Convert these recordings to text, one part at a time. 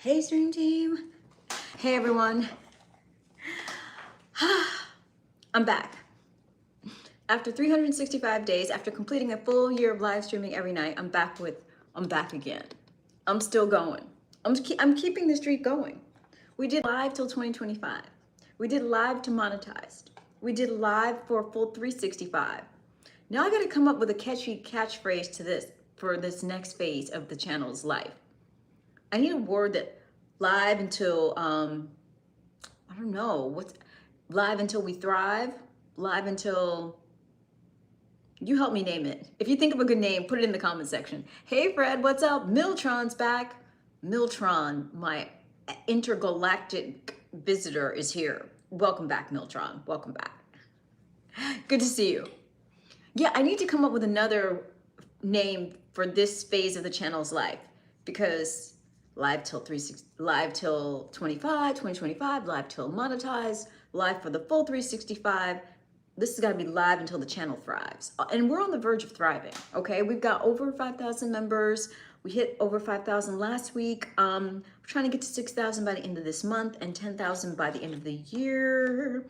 Hey stream team. Hey everyone. I'm back. After 365 days, after completing a full year of live streaming every night, I'm back again. I'm still going. I'm keeping the streak going. We did live till 2025. We did live to monetized. We did live for a full 365. Now I got to come up with a catchy catchphrase to this for this next phase of the channel's life. I need a word that live until I don't know what's live until we thrive, live until you help me name it. If you think of a good name, put it in the comment section. Hey Fred, what's up? Miltron's back. Miltron, my intergalactic visitor, is here. Welcome back, Miltron. Welcome back. Good to see you. Yeah, I need to come up with another name for this phase of the channel's life because live till 2025, live till monetized, live for the full 365. This has got to be live until the channel thrives. And we're on the verge of thriving, okay? We've got over 5,000 members. We hit over 5,000 last week. We're trying to get to 6,000 by the end of this month and 10,000 by the end of the year.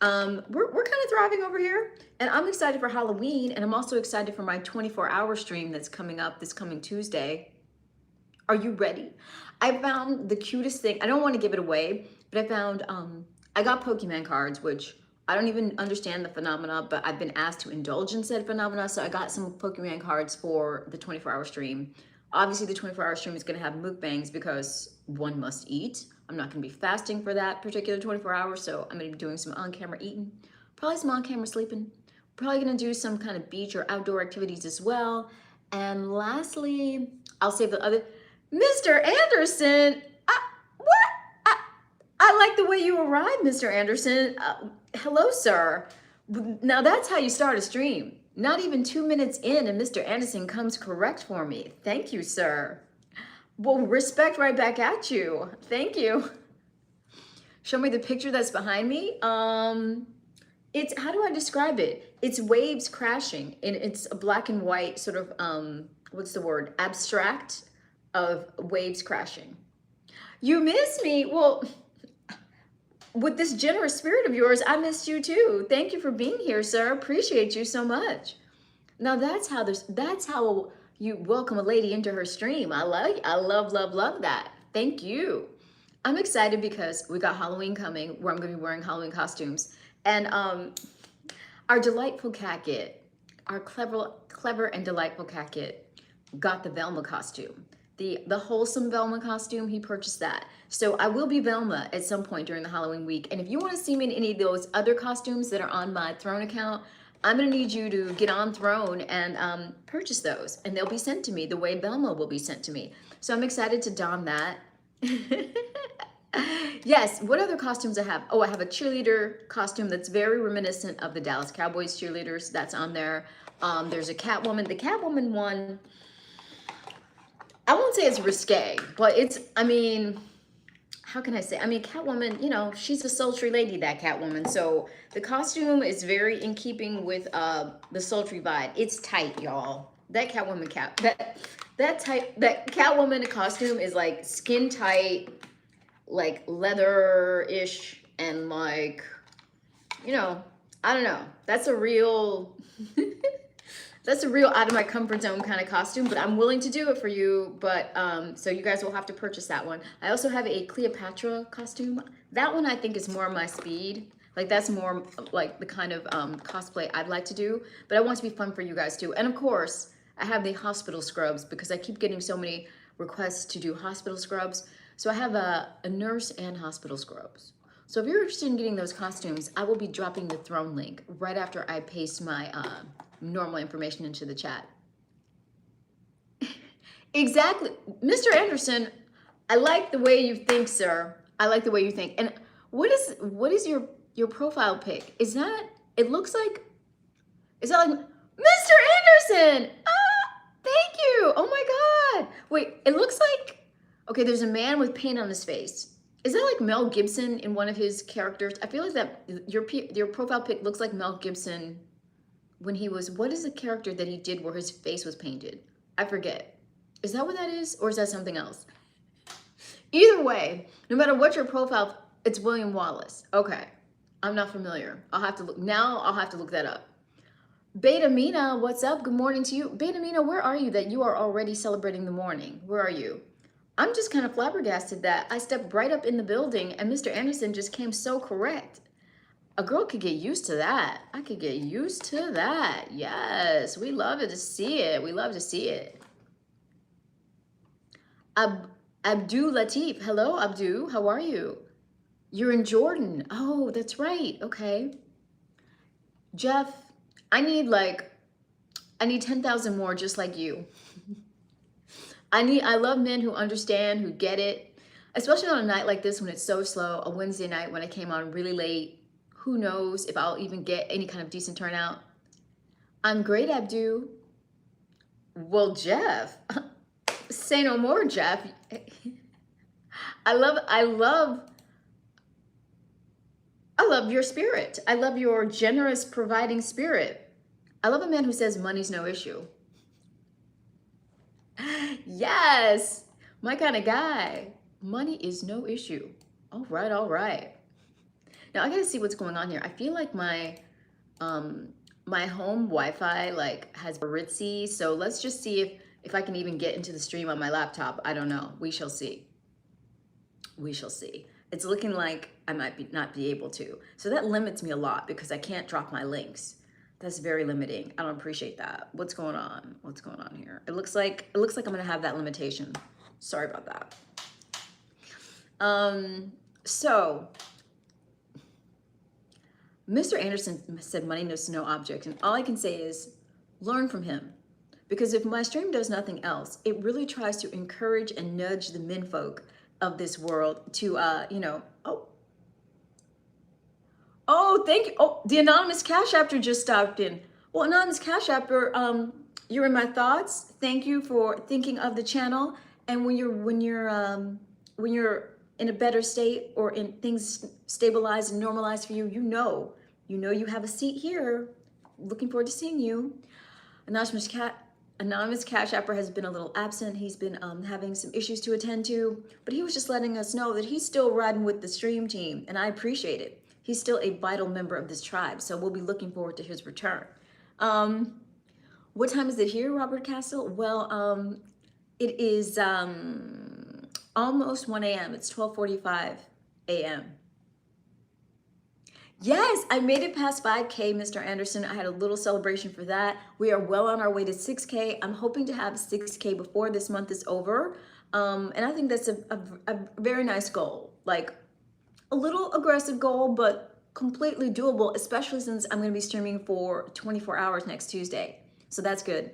We're kind of thriving over here, and I'm excited for Halloween, and I'm also excited for my 24-hour stream that's coming up this coming Tuesday. Are you ready? I found the cutest thing. I don't want to give it away, but I found, I got Pokemon cards, which I don't even understand the phenomena, but I've been asked to indulge in said phenomena. So I got some Pokemon cards for the 24-hour stream. Obviously the 24-hour stream is going to have mukbangs because one must eat. I'm not going to be fasting for that particular 24 hours. So I'm going to be doing some on-camera eating, probably some on-camera sleeping, probably going to do some kind of beach or outdoor activities as well. And lastly, I'll save the other, Mr. Anderson, I like the way you arrived, Mr. Anderson. Hello, sir. Now that's how you start a stream. Not even 2 minutes in and Mr. Anderson comes correct for me. Thank you, sir. Well, respect right back at you. Thank you. Show me the picture that's behind me. It's, how do I describe it? It's waves crashing and it's a black and white sort of, what's the word? Abstract of waves crashing. You miss me? Well, with this generous spirit of yours, I missed you too. Thank you for being here, sir. Appreciate you so much. Now that's how you welcome a lady into her stream. I love that. Thank you. I'm excited because we got Halloween coming where I'm gonna be wearing Halloween costumes. And our delightful cat kit, our clever and delightful cat kit got the Velma costume. The wholesome Velma costume, he purchased that. So I will be Velma at some point during the Halloween week. And if you want to see me in any of those other costumes that are on my Throne account, I'm going to need you to get on Throne and purchase those. And they'll be sent to me the way Velma will be sent to me. So I'm excited to don that. Yes, what other costumes I have? Oh, I have a cheerleader costume that's very reminiscent of the Dallas Cowboys cheerleaders. That's on there. There's a Catwoman. The Catwoman one, I won't say it's risque, but it's, I mean, how can I say? I mean, Catwoman, you know, she's a sultry lady, that Catwoman. So the costume is very in keeping with the sultry vibe. It's tight, y'all. That Catwoman that Catwoman costume is like skin tight, like leather-ish, and like, you know, I don't know. That's a real that's a real out of my comfort zone kind of costume, but I'm willing to do it for you. But so you guys will have to purchase that one. I also have a Cleopatra costume. That one I think is more my speed. Like that's more like the kind of cosplay I'd like to do, but I want it to be fun for you guys too. And of course, I have the hospital scrubs because I keep getting so many requests to do hospital scrubs. So I have a nurse and hospital scrubs. So if you're interested in getting those costumes, I will be dropping the Throne link right after I paste my normal information into the chat. Exactly. Mr. Anderson, I like the way you think, sir. I like the way you think. And what is your profile pic? Is that, it looks like, is that like, Mr. Anderson? Ah, thank you. Oh my God. Wait, it looks like, okay, there's a man with paint on his face. Is that like Mel Gibson in one of his characters? I feel like that your profile pic looks like Mel Gibson when he was, what is the character that he did where his face was painted? I forget. Is that what that is? Or is that something else? Either way, no matter what your profile, it's William Wallace. Okay, I'm not familiar. I'll have to look now. I'll have to look that up. Beta Mina, what's up? Good morning to you. Beta Mina, where are you that you are already celebrating the morning? Where are you? I'm just kind of flabbergasted that I stepped right up in the building and Mr. Anderson just came so correct. A girl could get used to that. I could get used to that. Yes, we love it to see it. We love to see it. Abdul Latif. Hello, Abdul. How are you? You're in Jordan. Oh, that's right. Okay. Jeff, I need 10,000 more just like you. I love men who understand, who get it, especially on a night like this when it's so slow, a Wednesday night when I came on really late. Who knows if I'll even get any kind of decent turnout. I'm great, Abdu. Well, Jeff, say no more, Jeff. I love your spirit. I love your generous, providing spirit. I love a man who says money's no issue. Yes, my kind of guy. Money is no issue. All right, all right. Now I gotta see what's going on here. I feel like my my home Wi-Fi has ritzy. So let's just see if I can even get into the stream on my laptop. I don't know. We shall see. We shall see. It's looking like I might not be able to. So that limits me a lot because I can't drop my links. That's very limiting. I don't appreciate that. What's going on? What's going on here? It looks like I'm gonna have that limitation. Sorry about that. So Mr. Anderson said money knows no object, and all I can say is learn from him. Because if my stream does nothing else, it really tries to encourage and nudge the menfolk of this world to, oh, thank you. Oh, the anonymous Cash Apper just stopped in. Well, anonymous Cash Apper, you're in my thoughts. Thank you for thinking of the channel. And when you're in a better state or in things stabilized and normalized for you, you know you have a seat here. Looking forward to seeing you. Anonymous Cash Apper has been a little absent. He's been having some issues to attend to, but he was just letting us know that he's still riding with the stream team, and I appreciate it. He's still a vital member of this tribe, so we'll be looking forward to his return. What time is it here, Robert Castle? Well, it is almost 1 a.m. It's 12:45 a.m. Yes, I made it past 5K, Mr. Anderson. I had a little celebration for that. We are well on our way to 6K. I'm hoping to have 6K before this month is over. And I think that's a very nice goal. Like a little aggressive goal, but completely doable, especially since I'm going to be streaming for 24 hours next Tuesday. So that's good.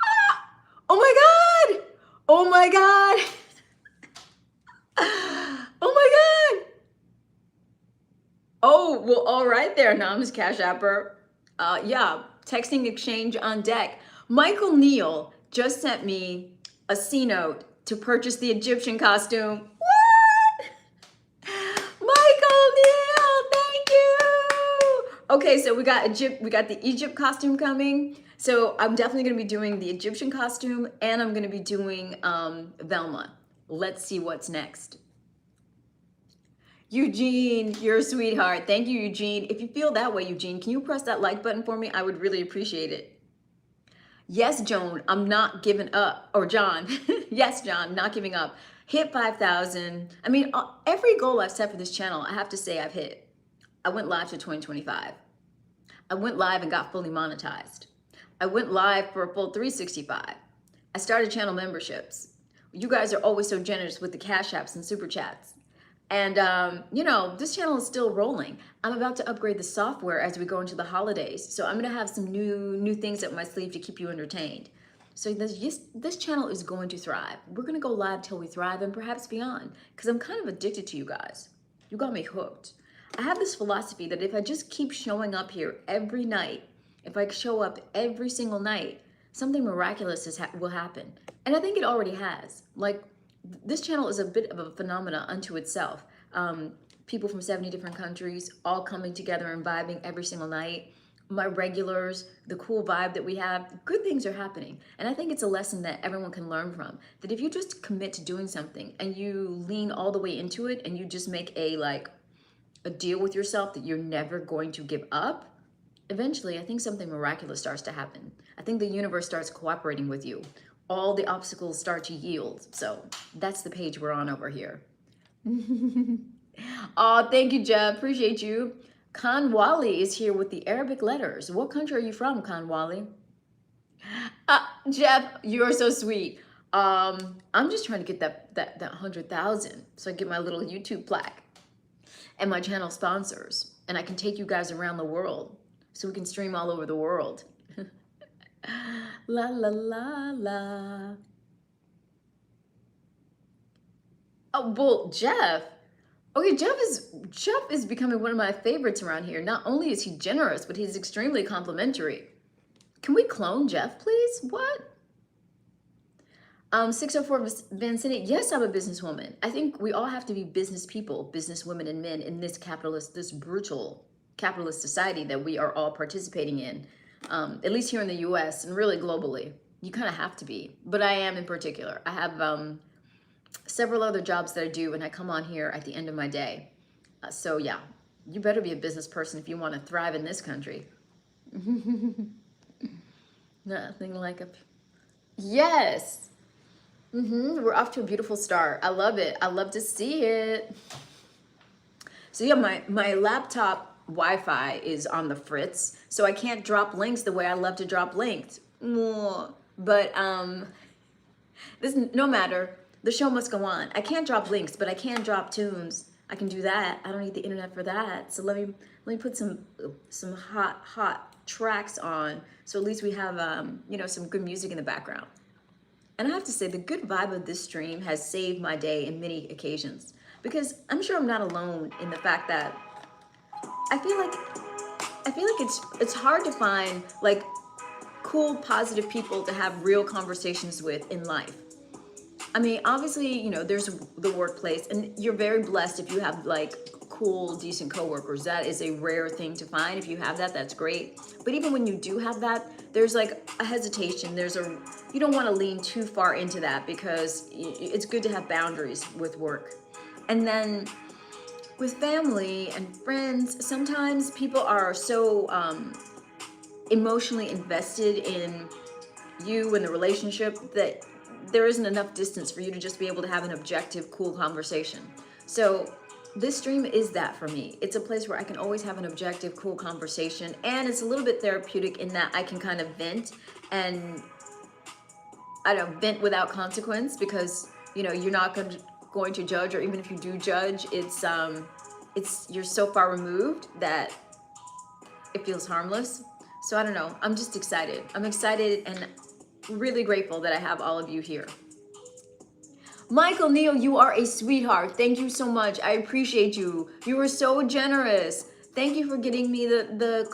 Ah! Oh my God! Oh my God! Oh my God! Oh, well, all right there, anonymous Cash Apper. Yeah, texting exchange on deck. Michael Neal just sent me a C-note to purchase the Egyptian costume. What? Michael Neal, thank you. Okay, so we got the Egypt costume coming. So I'm definitely gonna be doing the Egyptian costume and I'm gonna be doing Velma. Let's see what's next. Eugene, you're a sweetheart. Thank you, Eugene. If you feel that way, Eugene, can you press that like button for me? I would really appreciate it. Yes, Joan, I'm not giving up. Or John. Yes, John, not giving up. Hit 5,000. I mean, every goal I've set for this channel, I have to say I've hit. I went live to 2025. I went live and got fully monetized. I went live for a full 365. I started channel memberships. You guys are always so generous with the cash apps and super chats. And, this channel is still rolling. I'm about to upgrade the software as we go into the holidays. So I'm going to have some new things up my sleeve to keep you entertained. So this channel is going to thrive. We're going to go live till we thrive and perhaps beyond. Because I'm kind of addicted to you guys. You got me hooked. I have this philosophy that if I just keep showing up here every night, if I show up every single night, something miraculous will happen. And I think it already has. Like, this channel is a bit of a phenomena unto itself. People from 70 different countries all coming together and vibing every single night. my regulars, the cool vibe that we have, good things are happening. And I think it's a lesson that everyone can learn from, that if you just commit to doing something and you lean all the way into it and you just make a deal with yourself that you're never going to give up, eventually I think something miraculous starts to happen. I think the universe starts cooperating with you. All the obstacles start to yield. So that's the page we're on over here. Oh, thank you, Jeff. Appreciate you. Khan Wali is here with the Arabic letters. What country are you from, Khan Wali? Jeff, you're so sweet. I'm just trying to get that 100,000 so I get my little YouTube plaque and my channel sponsors, and I can take you guys around the world so we can stream all over the world. La la la la. Oh, well, Jeff. Okay, Jeff is becoming one of my favorites around here. Not only is he generous, but he's extremely complimentary. Can we clone Jeff, please? What? 604 Vancini. Yes, I'm a businesswoman. I think we all have to be business people, business women and men in this brutal capitalist society that we are all participating in. At least here in the US and really globally. You kind of have to be. But I am in particular. I have several other jobs that I do, and I come on here at the end of my day. So yeah, you better be a business person if you want to thrive in this country. Nothing like a... Yes! We're off to a beautiful start. I love it. I love to see it. So yeah, my laptop Wi-Fi is on the fritz, so I can't drop links the way I love to drop links. But this, no matter. The show must go on. I can't drop links, but I can drop tunes. I can do that. I don't need the internet for that. So let me put some hot tracks on. So at least we have some good music in the background. And I have to say, the good vibe of this stream has saved my day in many occasions, because I'm sure I'm not alone in the fact that I feel like it's hard to find like cool, positive people to have real conversations with in life. I mean, obviously, there's the workplace, and you're very blessed if you have like cool, decent coworkers. That is a rare thing to find. If you have that, that's great. But even when you do have that, there's like a hesitation. You don't want to lean too far into that, because it's good to have boundaries with work. And then with family and friends, sometimes people are so emotionally invested in you and the relationship that there isn't enough distance for you to just be able to have an objective, cool conversation. So this stream is that for me. It's a place where I can always have an objective, cool conversation, and it's a little bit therapeutic in that I can kind of vent, and I don't vent without consequence, because you're not going to judge, or even if you do judge, you're so far removed that it feels harmless. So I don't know. I'm just excited. I'm excited and really grateful that I have all of you here. Michael Neal, you are a sweetheart. Thank you so much. I appreciate you. You were so generous. Thank you for getting me the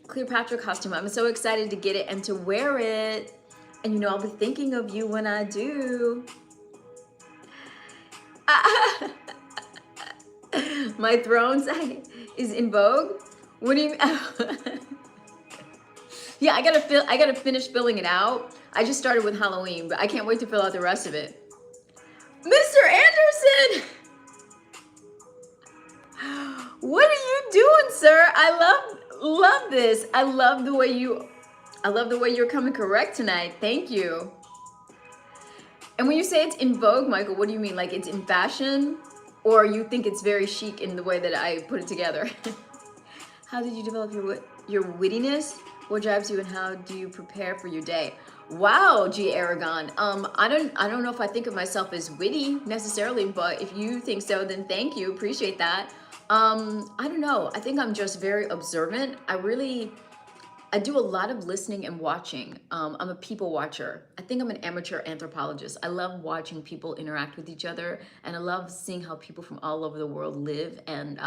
Cleopatra costume. I'm so excited to get it and to wear it. And I'll be thinking of you when I do. My throne is in vogue. What do you mean? Yeah, I gotta finish filling it out. I just started with Halloween, but I can't wait to fill out the rest of it. Mr. Anderson! What are you doing, sir? I love this. I love the way you're coming correct tonight. Thank you. And when you say it's in vogue, Michael, what do you mean? Like it's in fashion? Or you think it's very chic in the way that I put it together? How did you develop your wittiness? What drives you, and how do you prepare for your day? Wow, G. Aragon. I don't know if I think of myself as witty necessarily, but if you think so, then thank you. Appreciate that. I don't know. I think I'm just very observant. I do a lot of listening and watching. I'm a people watcher. I think I'm an amateur anthropologist. I love watching people interact with each other, and I love seeing how people from all over the world live, and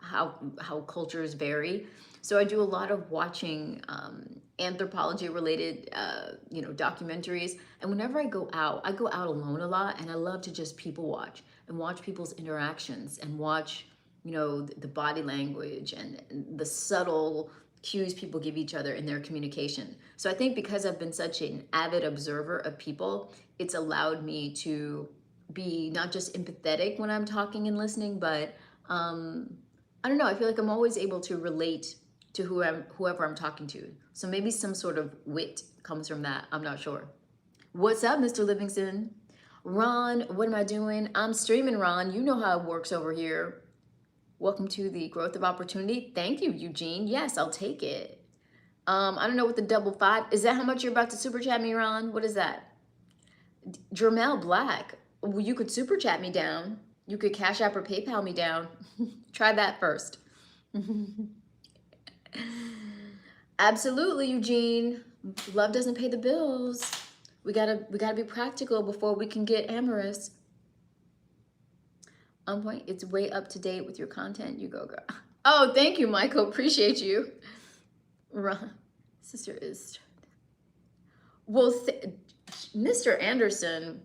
how cultures vary. So I do a lot of watching anthropology related documentaries. And whenever I go out alone a lot, and I love to just people watch and watch people's interactions and watch you know, the body language and the subtle cues people give each other in their communication. So I think because I've been such an avid observer of people, it's allowed me to be not just empathetic when I'm talking and listening, but I don't know, I feel like I'm always able to relate to whoever I'm talking to. So maybe some sort of wit comes from that. I'm not sure. What's up, Mr. Livingston? Ron, what am I doing? I'm streaming, Ron. You know how it works over here. Welcome to the Growth of Opportunity. Thank you, Eugene. Yes, I'll take it. I don't know what the double five is. That how much you're about to super chat me, Ron? What is that? Jermel Black. Well, you could super chat me down. You could Cash App or PayPal me down. Try that first. Absolutely, Eugene. Love doesn't pay the bills. We gotta be practical before we can get amorous. On point, it's way up to date with your content. You go, girl. Oh, thank you, Michael. Appreciate you. Sister is. Well, Mr. Anderson,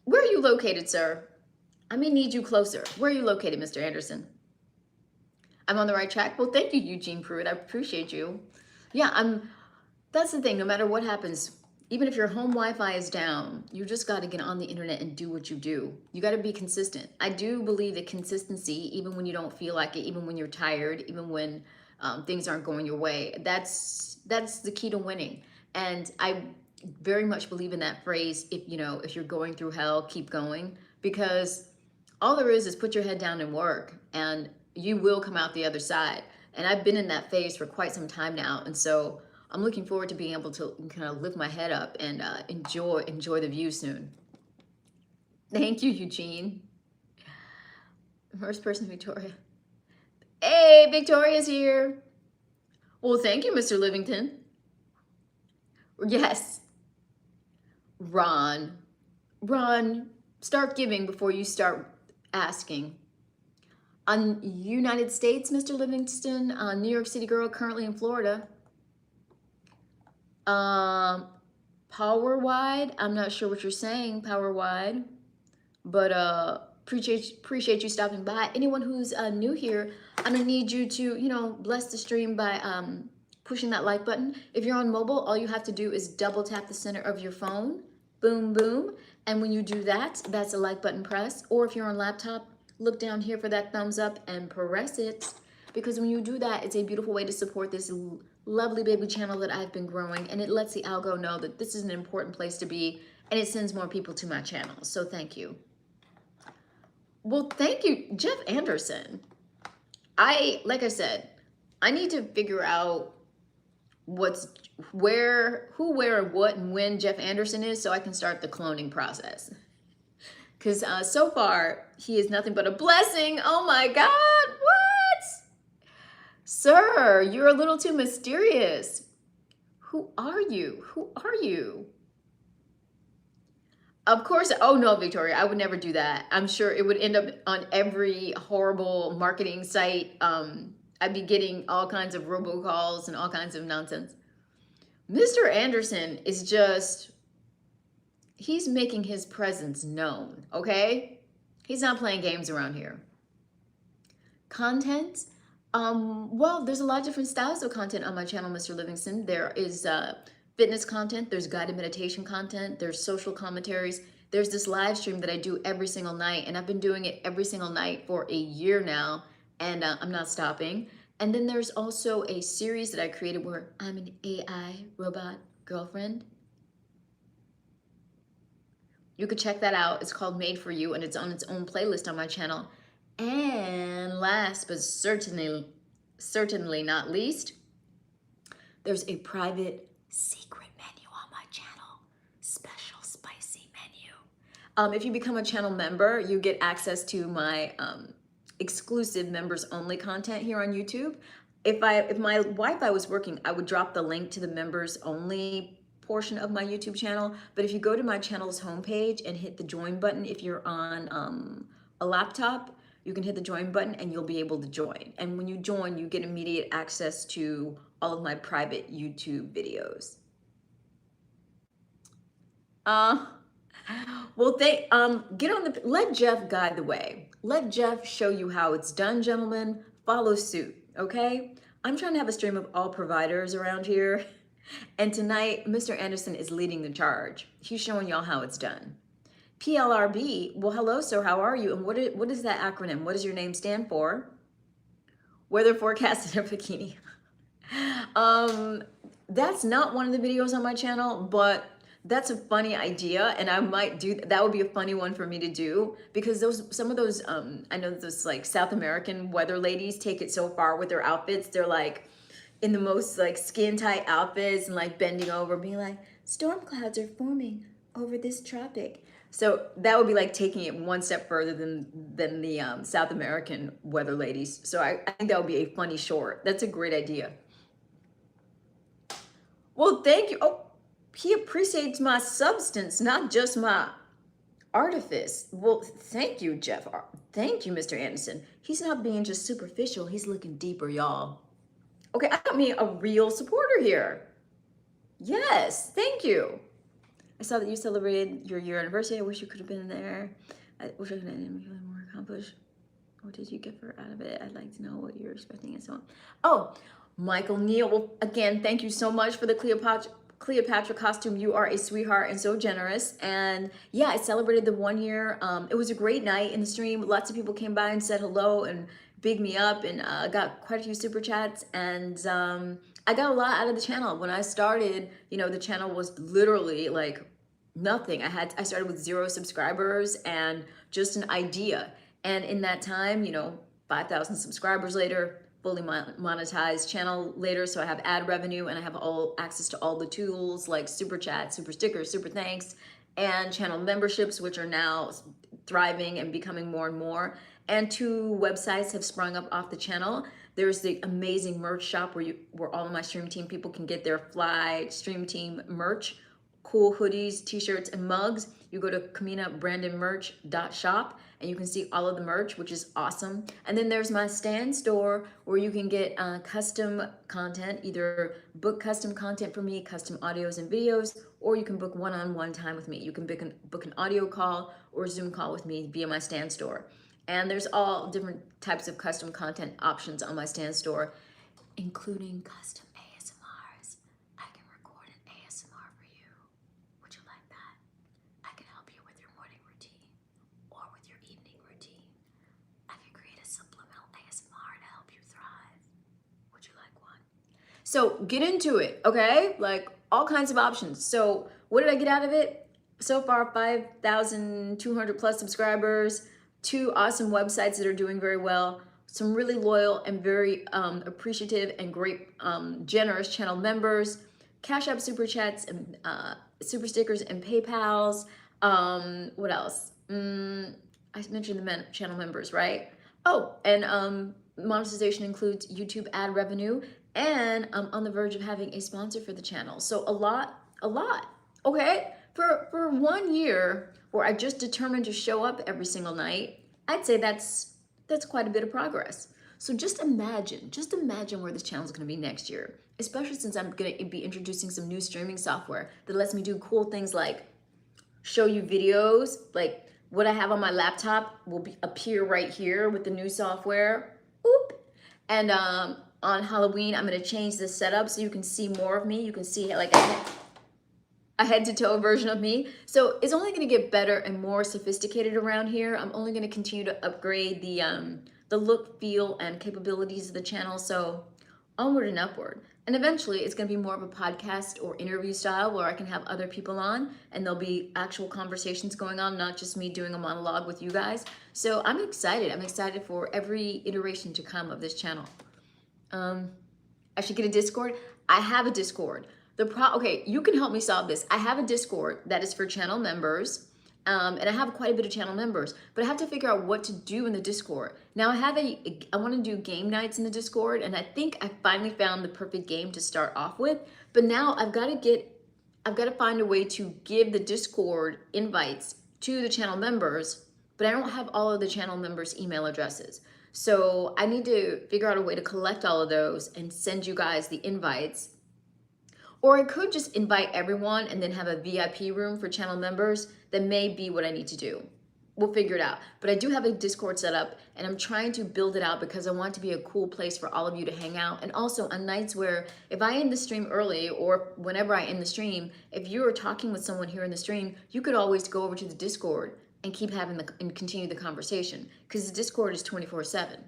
where are you located, sir? I may need you closer. Where are you located, Mr. Anderson? I'm on the right track. Well, thank you, Eugene Pruitt. I appreciate you. Yeah, that's the thing. No matter what happens, even if your home Wi-Fi is down, you just got to get on the internet and do what you do. You got to be consistent. I do believe that consistency, even when you don't feel like it, even when you're tired, even when things aren't going your way, that's the key to winning. And I very much believe in that phrase. If you're going through hell, keep going, because all there is put your head down and work, and you will come out the other side. And I've been in that phase for quite some time now, and so I'm looking forward to being able to kind of lift my head up and enjoy the view soon. Thank you, Eugene. First person, Victoria. Hey, Victoria's here. Well, thank you, Mr. Livington. Yes. Ron, start giving before you start asking. On United States, Mr. Livingston, New York City girl, currently in Florida. Power wide. I'm not sure what you're saying, power wide, but appreciate you stopping by. Anyone who's new here, I'm gonna need you to bless the stream by pushing that like button. If you're on mobile, all you have to do is double tap the center of your phone, boom boom, and when you do that, that's a like button press. Or if you're on laptop, look down here for that thumbs up and press it, because when you do that, it's a beautiful way to support this lovely baby channel that I've been growing, and it lets the algo know that this is an important place to be, and it sends more people to my channel. So thank you. Well, thank you, Jeff Anderson. Like I said, I need to figure out who, where, and what, and when Jeff Anderson is, so I can start the cloning process. Because so far, he is nothing but a blessing. Oh my God, what? Sir, you're a little too mysterious. Who are you? Who are you? Of course, oh no, Victoria, I would never do that. I'm sure it would end up on every horrible marketing site. I'd be getting all kinds of robocalls and all kinds of nonsense. Mr. Anderson is just, he's making his presence known, okay? He's not playing games around here. Content? Well, there's a lot of different styles of content on my channel, Mr. Livingston. There is fitness content, there's guided meditation content, there's social commentaries. There's this live stream that I do every single night, and I've been doing it every single night for a year now, and I'm not stopping. And then there's also a series that I created where I'm an AI robot girlfriend. You could check that out. It's called Made for You, and it's on its own playlist on my channel. And last but certainly not least, there's a private secret menu on my channel, special spicy menu. If you become a channel member, you get access to my exclusive members only content here on YouTube. If my Wi-Fi was working, I would drop the link to the members only portion of my YouTube channel. But if you go to my channel's homepage and hit the join button, if you're on a laptop, you can hit the join button and you'll be able to join. And when you join, you get immediate access to all of my private YouTube videos. Well, they get on the let Jeff guide the way. Let Jeff show you how it's done, gentlemen. Follow suit, okay? I'm trying to have a stream of all providers around here. And tonight, Mr. Anderson is leading the charge. He's showing y'all how it's done. PLRB, well, hello, sir, how are you? And what is that acronym? What does your name stand for? Weather forecast in a bikini. That's not one of the videos on my channel, but that's a funny idea, and I might do that. Would be a funny one for me to do, because some of those I know those like South American weather ladies take it so far with their outfits. They're like in the most like skin tight outfits and like bending over, being like, storm clouds are forming over this tropic. So that would be like taking it one step further than the South American weather ladies. So I think that would be a funny short. That's a great idea. Well, thank you. Oh, he appreciates my substance, not just my artifice. Well, thank you, Jeff. Thank you, Mr. Anderson. He's not being just superficial. He's looking deeper, y'all. Okay, I got me a real supporter here. Yes, thank you. I saw that you celebrated your year anniversary. I wish you could have been there. I wish I could have been more accomplished. What did you get out of it? I'd like to know what you're expecting and so on. Oh, Michael Neal. Well, again, thank you so much for the Cleopatra costume. You are a sweetheart and so generous. And yeah, I celebrated the 1 year. It was a great night in the stream. Lots of people came by and said hello and bigged me up, and got quite a few super chats. And I got a lot out of the channel. When I started, you know, the channel was literally like nothing. I started with 0 subscribers and just an idea. And in that time, you know, 5,000 subscribers later, fully monetized channel later. So I have ad revenue, and I have all access to all the tools like super chat, super stickers, super thanks, and channel memberships, which are now thriving and becoming more and more. And 2 websites have sprung up off the channel. There's the amazing merch shop where all of my stream team people can get their fly stream team merch, cool hoodies, t-shirts, and mugs. You go to KaminaBrandonMerch.shop and you can see all of the merch, which is awesome. And then there's my stand store where you can get custom content, either book custom content for me, custom audios and videos, or you can book one-on-one time with me. You can book an audio call or Zoom call with me via my stand store. And there's all different types of custom content options on my stand store, including custom ASMRs. I can record an ASMR for you. Would you like that? I can help you with your morning routine or with your evening routine. I can create a supplemental ASMR to help you thrive. Would you like one? So get into it, okay? Like all kinds of options. So what did I get out of it? So far, 5,200 plus subscribers, 2 awesome websites that are doing very well, some really loyal and very appreciative and great generous channel members, Cash App super chats and super stickers and PayPals. What else? I mentioned the channel members, right? Oh, and monetization includes YouTube ad revenue, and I'm on the verge of having a sponsor for the channel. So a lot, okay? For 1 year where I just determined to show up every single night, I'd say that's quite a bit of progress. So just imagine where this channel is going to be next year, especially since I'm going to be introducing some new streaming software that lets me do cool things like show you videos, like what I have on my laptop will appear right here with the new software. Oop. And on Halloween, I'm going to change this setup so you can see more of me. You can see like a head-to-toe version of me. So it's only going to get better and more sophisticated around here. I'm only going to continue to upgrade the look, feel, and capabilities of the channel. So onward and upward. And eventually it's going to be more of a podcast or interview style where I can have other people on and there'll be actual conversations going on, not just me doing a monologue with you guys. So I'm excited. I'm excited for every iteration to come of this channel. I should get a Discord. I have a Discord. Okay, you can help me solve this. I have a Discord that is for channel members, and I have quite a bit of channel members, but I have to figure out what to do in the Discord. Now I want to do game nights in the Discord, and I think I finally found the perfect game to start off with, but now I've got to find a way to give the Discord invites to the channel members, but I don't have all of the channel members' email addresses. So I need to figure out a way to collect all of those and send you guys the invites. Or I could just invite everyone and then have a VIP room for channel members. That may be what I need to do. We'll figure it out. But I do have a Discord set up, and I'm trying to build it out because I want it to be a cool place for all of you to hang out. And also on nights where if I end the stream early or whenever I end the stream, if you are talking with someone here in the stream, you could always go over to the Discord and keep having and continue the conversation, because the Discord is 24/7.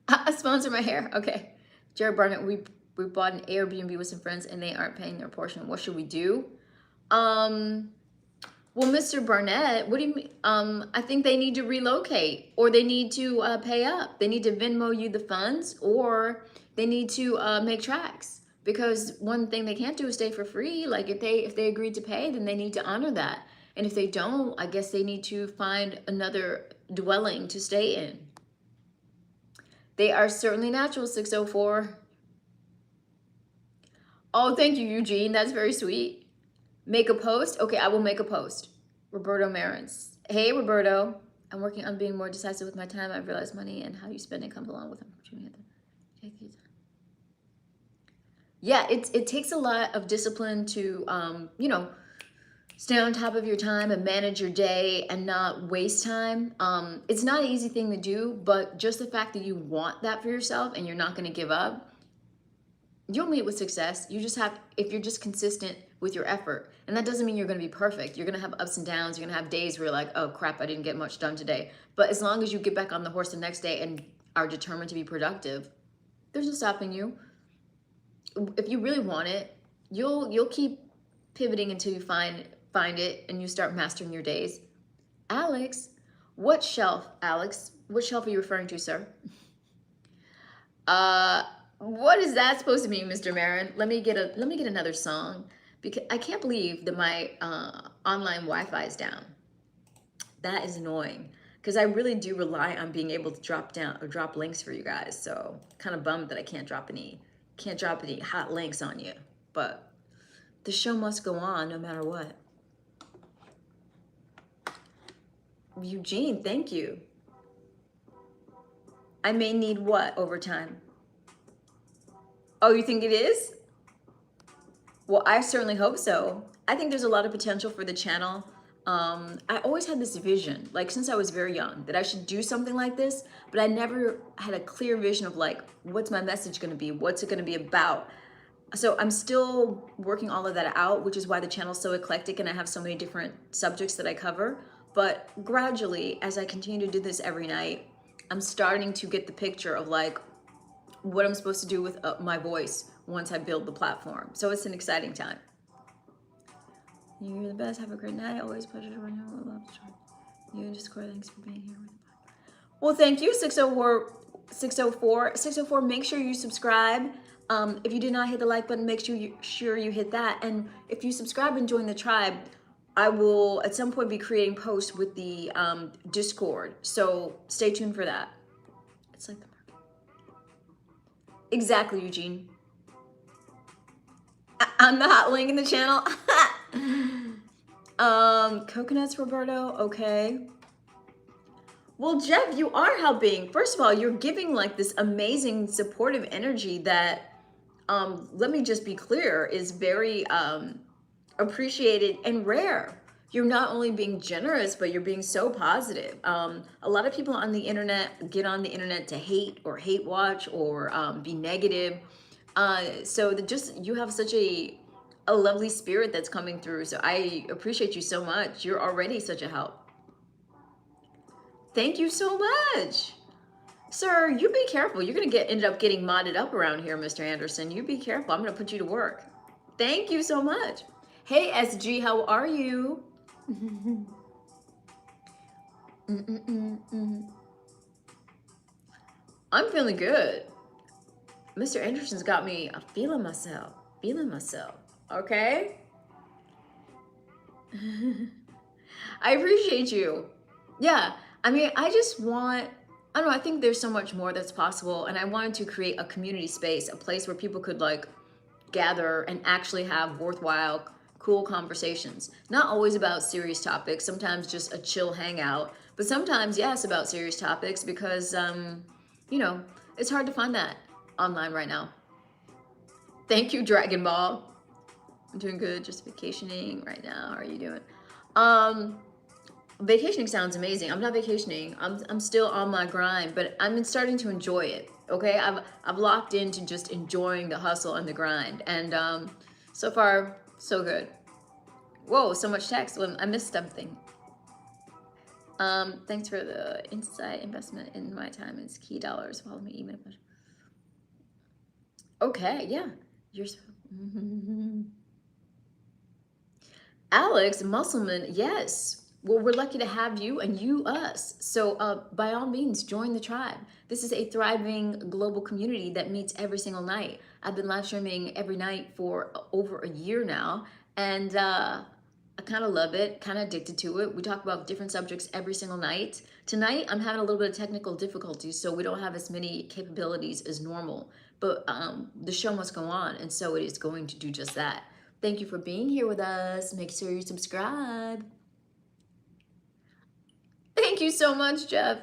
I sponsor my hair. Okay. Jared Barnett, we bought an Airbnb with some friends and they aren't paying their portion. What should we do? Well, Mr. Barnett, what do you mean? I think they need to relocate, or they need to pay up. They need to Venmo you the funds, or they need to make tracks. Because one thing they can't do is stay for free. Like if they agreed to pay, then they need to honor that. And if they don't, I guess they need to find another dwelling to stay in. They are certainly natural, 604. Oh, thank you, Eugene. That's very sweet. Make a post? Okay, I will make a post. Roberto Marins. Hey, Roberto. I'm working on being more decisive with my time. I've realized money and how you spend it comes along with them. Yeah, it takes a lot of discipline to, you know, stay on top of your time and manage your day and not waste time. It's not an easy thing to do, but just the fact that you want that for yourself and you're not going to give up, you'll meet with success. You just have, if you're just consistent with your effort. And that doesn't mean you're going to be perfect. You're going to have ups and downs. You're going to have days where you're like, oh crap, I didn't get much done today. But as long as you get back on the horse the next day and are determined to be productive, there's no stopping you. If you really want it, you'll keep pivoting until you find it and you start mastering your days. Alex, what shelf, Alex? What shelf are you referring to, sir? What is that supposed to mean, Mr. Marin? Let me get another song, because I can't believe that my online Wi-Fi is down. That is annoying, because I really do rely on being able to drop links for you guys. So kind of bummed that I can't drop any hot links on you, but the show must go on no matter what. Eugene, thank you. I may need what over time? Oh, you think it is? Well, I certainly hope so. I think there's a lot of potential for the channel. I always had this vision, like since I was very young, that I should do something like this, but I never had a clear vision of like, what's my message gonna be? What's it gonna be about? So I'm still working all of that out, which is why the channel's so eclectic and I have so many different subjects that I cover. But gradually, as I continue to do this every night, I'm starting to get the picture of like what I'm supposed to do with my voice once I build the platform. So it's an exciting time. You're the best. Have a great night. Always a pleasure to run here. Love you and Discord. Thanks for being here with me. Well, thank you, 604. Make sure you subscribe. If you did not hit the like button, make sure you hit that. And if you subscribe and join the tribe, I will at some point be creating posts with the Discord. So stay tuned for that. It's like the market. Exactly, Eugene. I'm the hot link in the channel. Coconuts, Roberto. Okay. Well, Jeff, you are helping. First of all, you're giving like this amazing supportive energy that, let me just be clear, is very appreciated and rare. You're not only being generous, but you're being so positive. A lot of people on the internet get on the internet to hate or hate watch or be negative. So you have such a lovely spirit that's coming through. So I appreciate you so much. You're already such a help. Thank you so much. Sir, you be careful. You're going to end up getting modded up around here, Mr. Anderson. You be careful. I'm going to put you to work. Thank you so much. Hey, SG, how are you? I'm feeling good. Mr. Anderson's got me feeling myself. Okay? I appreciate you. Yeah. I mean, I just want, I don't know, I think there's so much more that's possible. And I wanted to create a community space, a place where people could like gather and actually have worthwhile, cool conversations. Not always about serious topics, sometimes just a chill hangout, but sometimes, yes, about serious topics because, you know, it's hard to find that online right now. Thank you, Dragon Ball. I'm doing good, just vacationing right now. How are you doing? Vacationing sounds amazing. I'm not vacationing. I'm still on my grind, but I'm starting to enjoy it. Okay, I've locked into just enjoying the hustle and the grind, and so far so good. Whoa, so much text. Well, I missed something. Thanks for the insight. Investment in my time is key dollars. Follow me, email. Okay, yeah. You're. Alex Musselman, yes. Well, we're lucky to have you and you us. So by all means, join the tribe. This is a thriving global community that meets every single night. I've been live streaming every night for over a year now, and I kind of love it, kind of addicted to it. We talk about different subjects every single night. Tonight, I'm having a little bit of technical difficulties, so we don't have as many capabilities as normal, but the show must go on, and so it is going to do just that. Thank you for being here with us. Make sure you subscribe. Thank you so much, Jeff.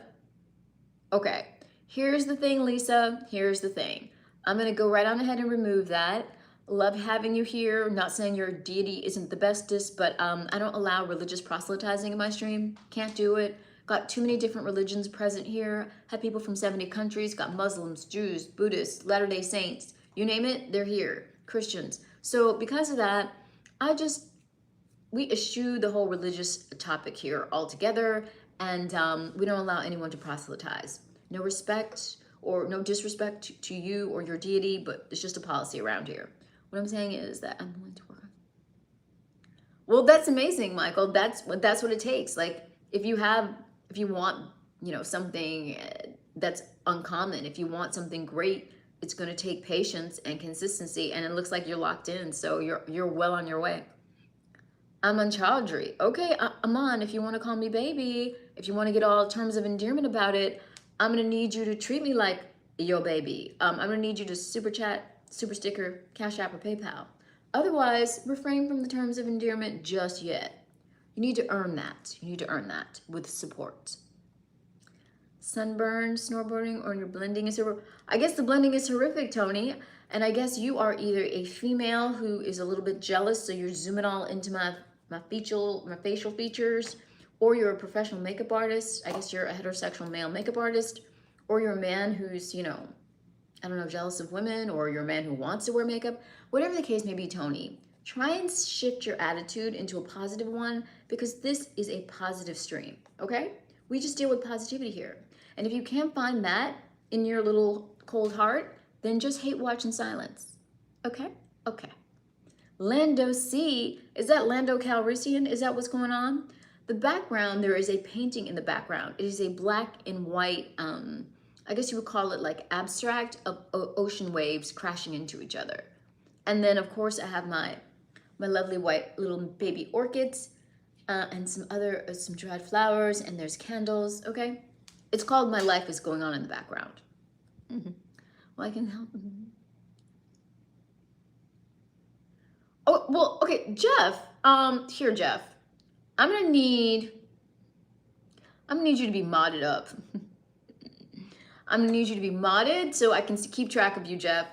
Okay, here's the thing, Lisa. Here's the thing. I'm going to go right on ahead and remove that. Love having you here. Not saying your deity isn't the bestest, but I don't allow religious proselytizing in my stream. Can't do it. Got too many different religions present here. Had people from 70 countries. Got Muslims, Jews, Buddhists, Latter-day Saints. You name it, they're here. Christians. So because of that, we eschew the whole religious topic here altogether, and we don't allow anyone to proselytize. No respect or no disrespect to you or your deity, but it's just a policy around here. What I'm saying is that I'm willing to work on. Well, that's amazing, Michael. That's what it takes. Like if you want, something that's uncommon, if you want something great, it's going to take patience and consistency, and it looks like you're locked in, so you're well on your way. Aman Chaudhry. Okay, Aman, if you want to call me baby, if you want to get all terms of endearment about it, I'm going to need you to treat me like your baby. I'm going to need you to super chat, super sticker, Cash App, or PayPal. Otherwise, refrain from the terms of endearment just yet. You need to earn that. You need to earn that with support. Sunburn, snowboarding, or your blending is horrific. I guess the blending is horrific, Tony. And I guess you are either a female who is a little bit jealous, so you're zooming all into my facial features, or you're a professional makeup artist. I guess you're a heterosexual male makeup artist, or you're a man who's, I don't know, jealous of women, or you're a man who wants to wear makeup. Whatever the case may be, Tony, try and shift your attitude into a positive one, because this is a positive stream, okay? We just deal with positivity here. And if you can't find that in your little cold heart, then just hate watch in silence. Okay? Okay. Lando C. Is that Lando Calrissian? Is that what's going on? The background, there is a painting in the background. It is a black and white, I guess you would call it like abstract of ocean waves crashing into each other. And then, of course, I have my lovely white little baby orchids and some dried flowers, and there's candles, okay? It's called My Life is Going On in the Background. Mm-hmm. Well, I can help. Oh, well, okay, Jeff. Here, Jeff. I'm gonna need you to be modded up. I'm gonna need you to be modded so I can keep track of you, Jeff.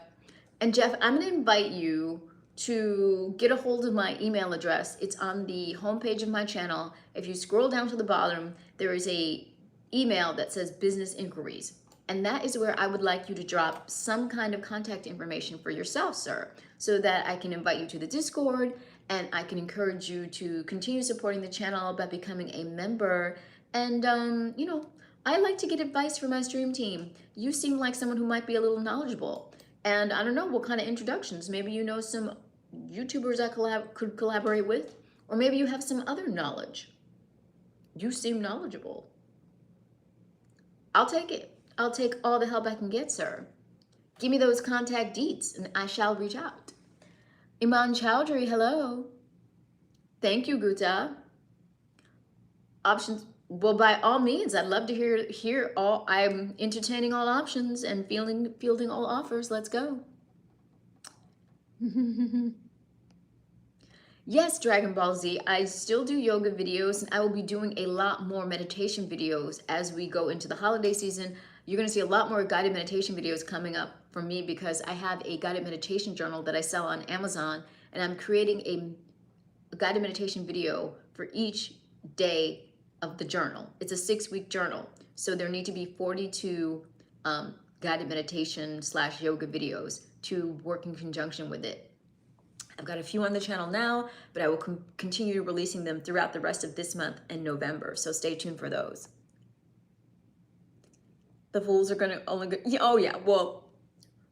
And Jeff, I'm gonna invite you to get a hold of my email address. It's on the homepage of my channel. If you scroll down to the bottom, there is a email that says business inquiries. And that is where I would like you to drop some kind of contact information for yourself, sir, so that I can invite you to the Discord and I can encourage you to continue supporting the channel by becoming a member. And, I like to get advice from my stream team. You seem like someone who might be a little knowledgeable. And I don't know what kind of introductions. Maybe you know some YouTubers I could collaborate with, or maybe you have some other knowledge. You seem knowledgeable. I'll take it. I'll take all the help I can get, sir. Give me those contact deets and I shall reach out. Iman Chowdhury, hello. Thank you, Guta. Options, well, by all means, I'd love to hear all, I'm entertaining all options and fielding all offers. Let's go. Yes, Dragon Ball Z, I still do yoga videos, and I will be doing a lot more meditation videos as we go into the holiday season. You're going to see a lot more guided meditation videos coming up for me because I have a guided meditation journal that I sell on Amazon, and I'm creating a guided meditation video for each day of the journal. It's a 6-week journal. So there need to be 42 guided meditation / yoga videos to work in conjunction with it. I've got a few on the channel now, but I will continue releasing them throughout the rest of this month and November. So stay tuned for those. The fools are gonna oh yeah, well,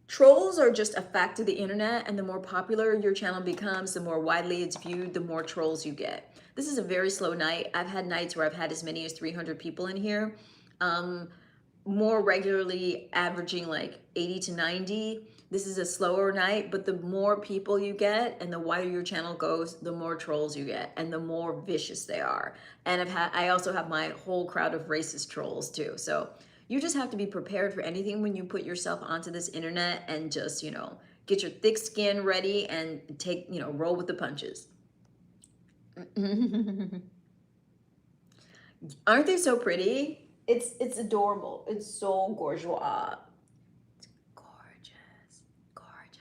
trolls are just a fact of the internet, and the more popular your channel becomes, the more widely it's viewed, the more trolls you get. This is a very slow night. I've had nights where I've had as many as 300 people in here. More regularly averaging like 80 to 90. This is a slower night, but the more people you get and the wider your channel goes, the more trolls you get and the more vicious they are. And I also have my whole crowd of racist trolls too. So you just have to be prepared for anything when you put yourself onto this internet, and just, you know, get your thick skin ready and take, you know, roll with the punches. Aren't they so pretty? It's adorable. It's so gorgeous. It's gorgeous, gorgeous.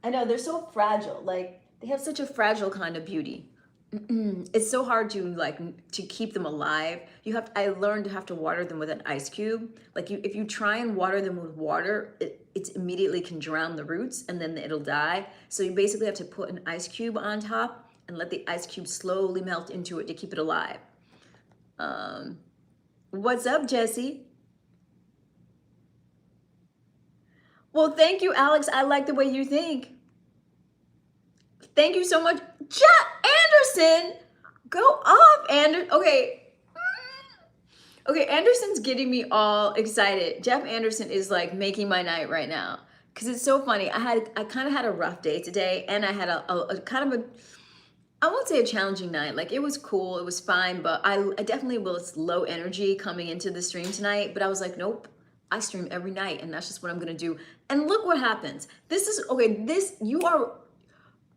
I know, they're so fragile. Like, they have such a fragile kind of beauty. It's so hard to keep them alive. I learned to have to water them with an ice cube. Like, if you try and water them with water, it immediately can drown the roots and then it'll die. So you basically have to put an ice cube on top and let the ice cube slowly melt into it to keep it alive. What's up, Jesse? Well, thank you, Alex. I like the way you think. Thank you so much. Jeff Anderson, go off, Anderson. Okay, Anderson's getting me all excited. Jeff Anderson is like making my night right now, because it's so funny. I kind of had a rough day today, and I had a kind of a, I won't say a challenging night. Like, it was cool, it was fine, but I definitely was low energy coming into the stream tonight. But I was like, nope, I stream every night, and that's just what I'm gonna do. And look what happens. This is, okay,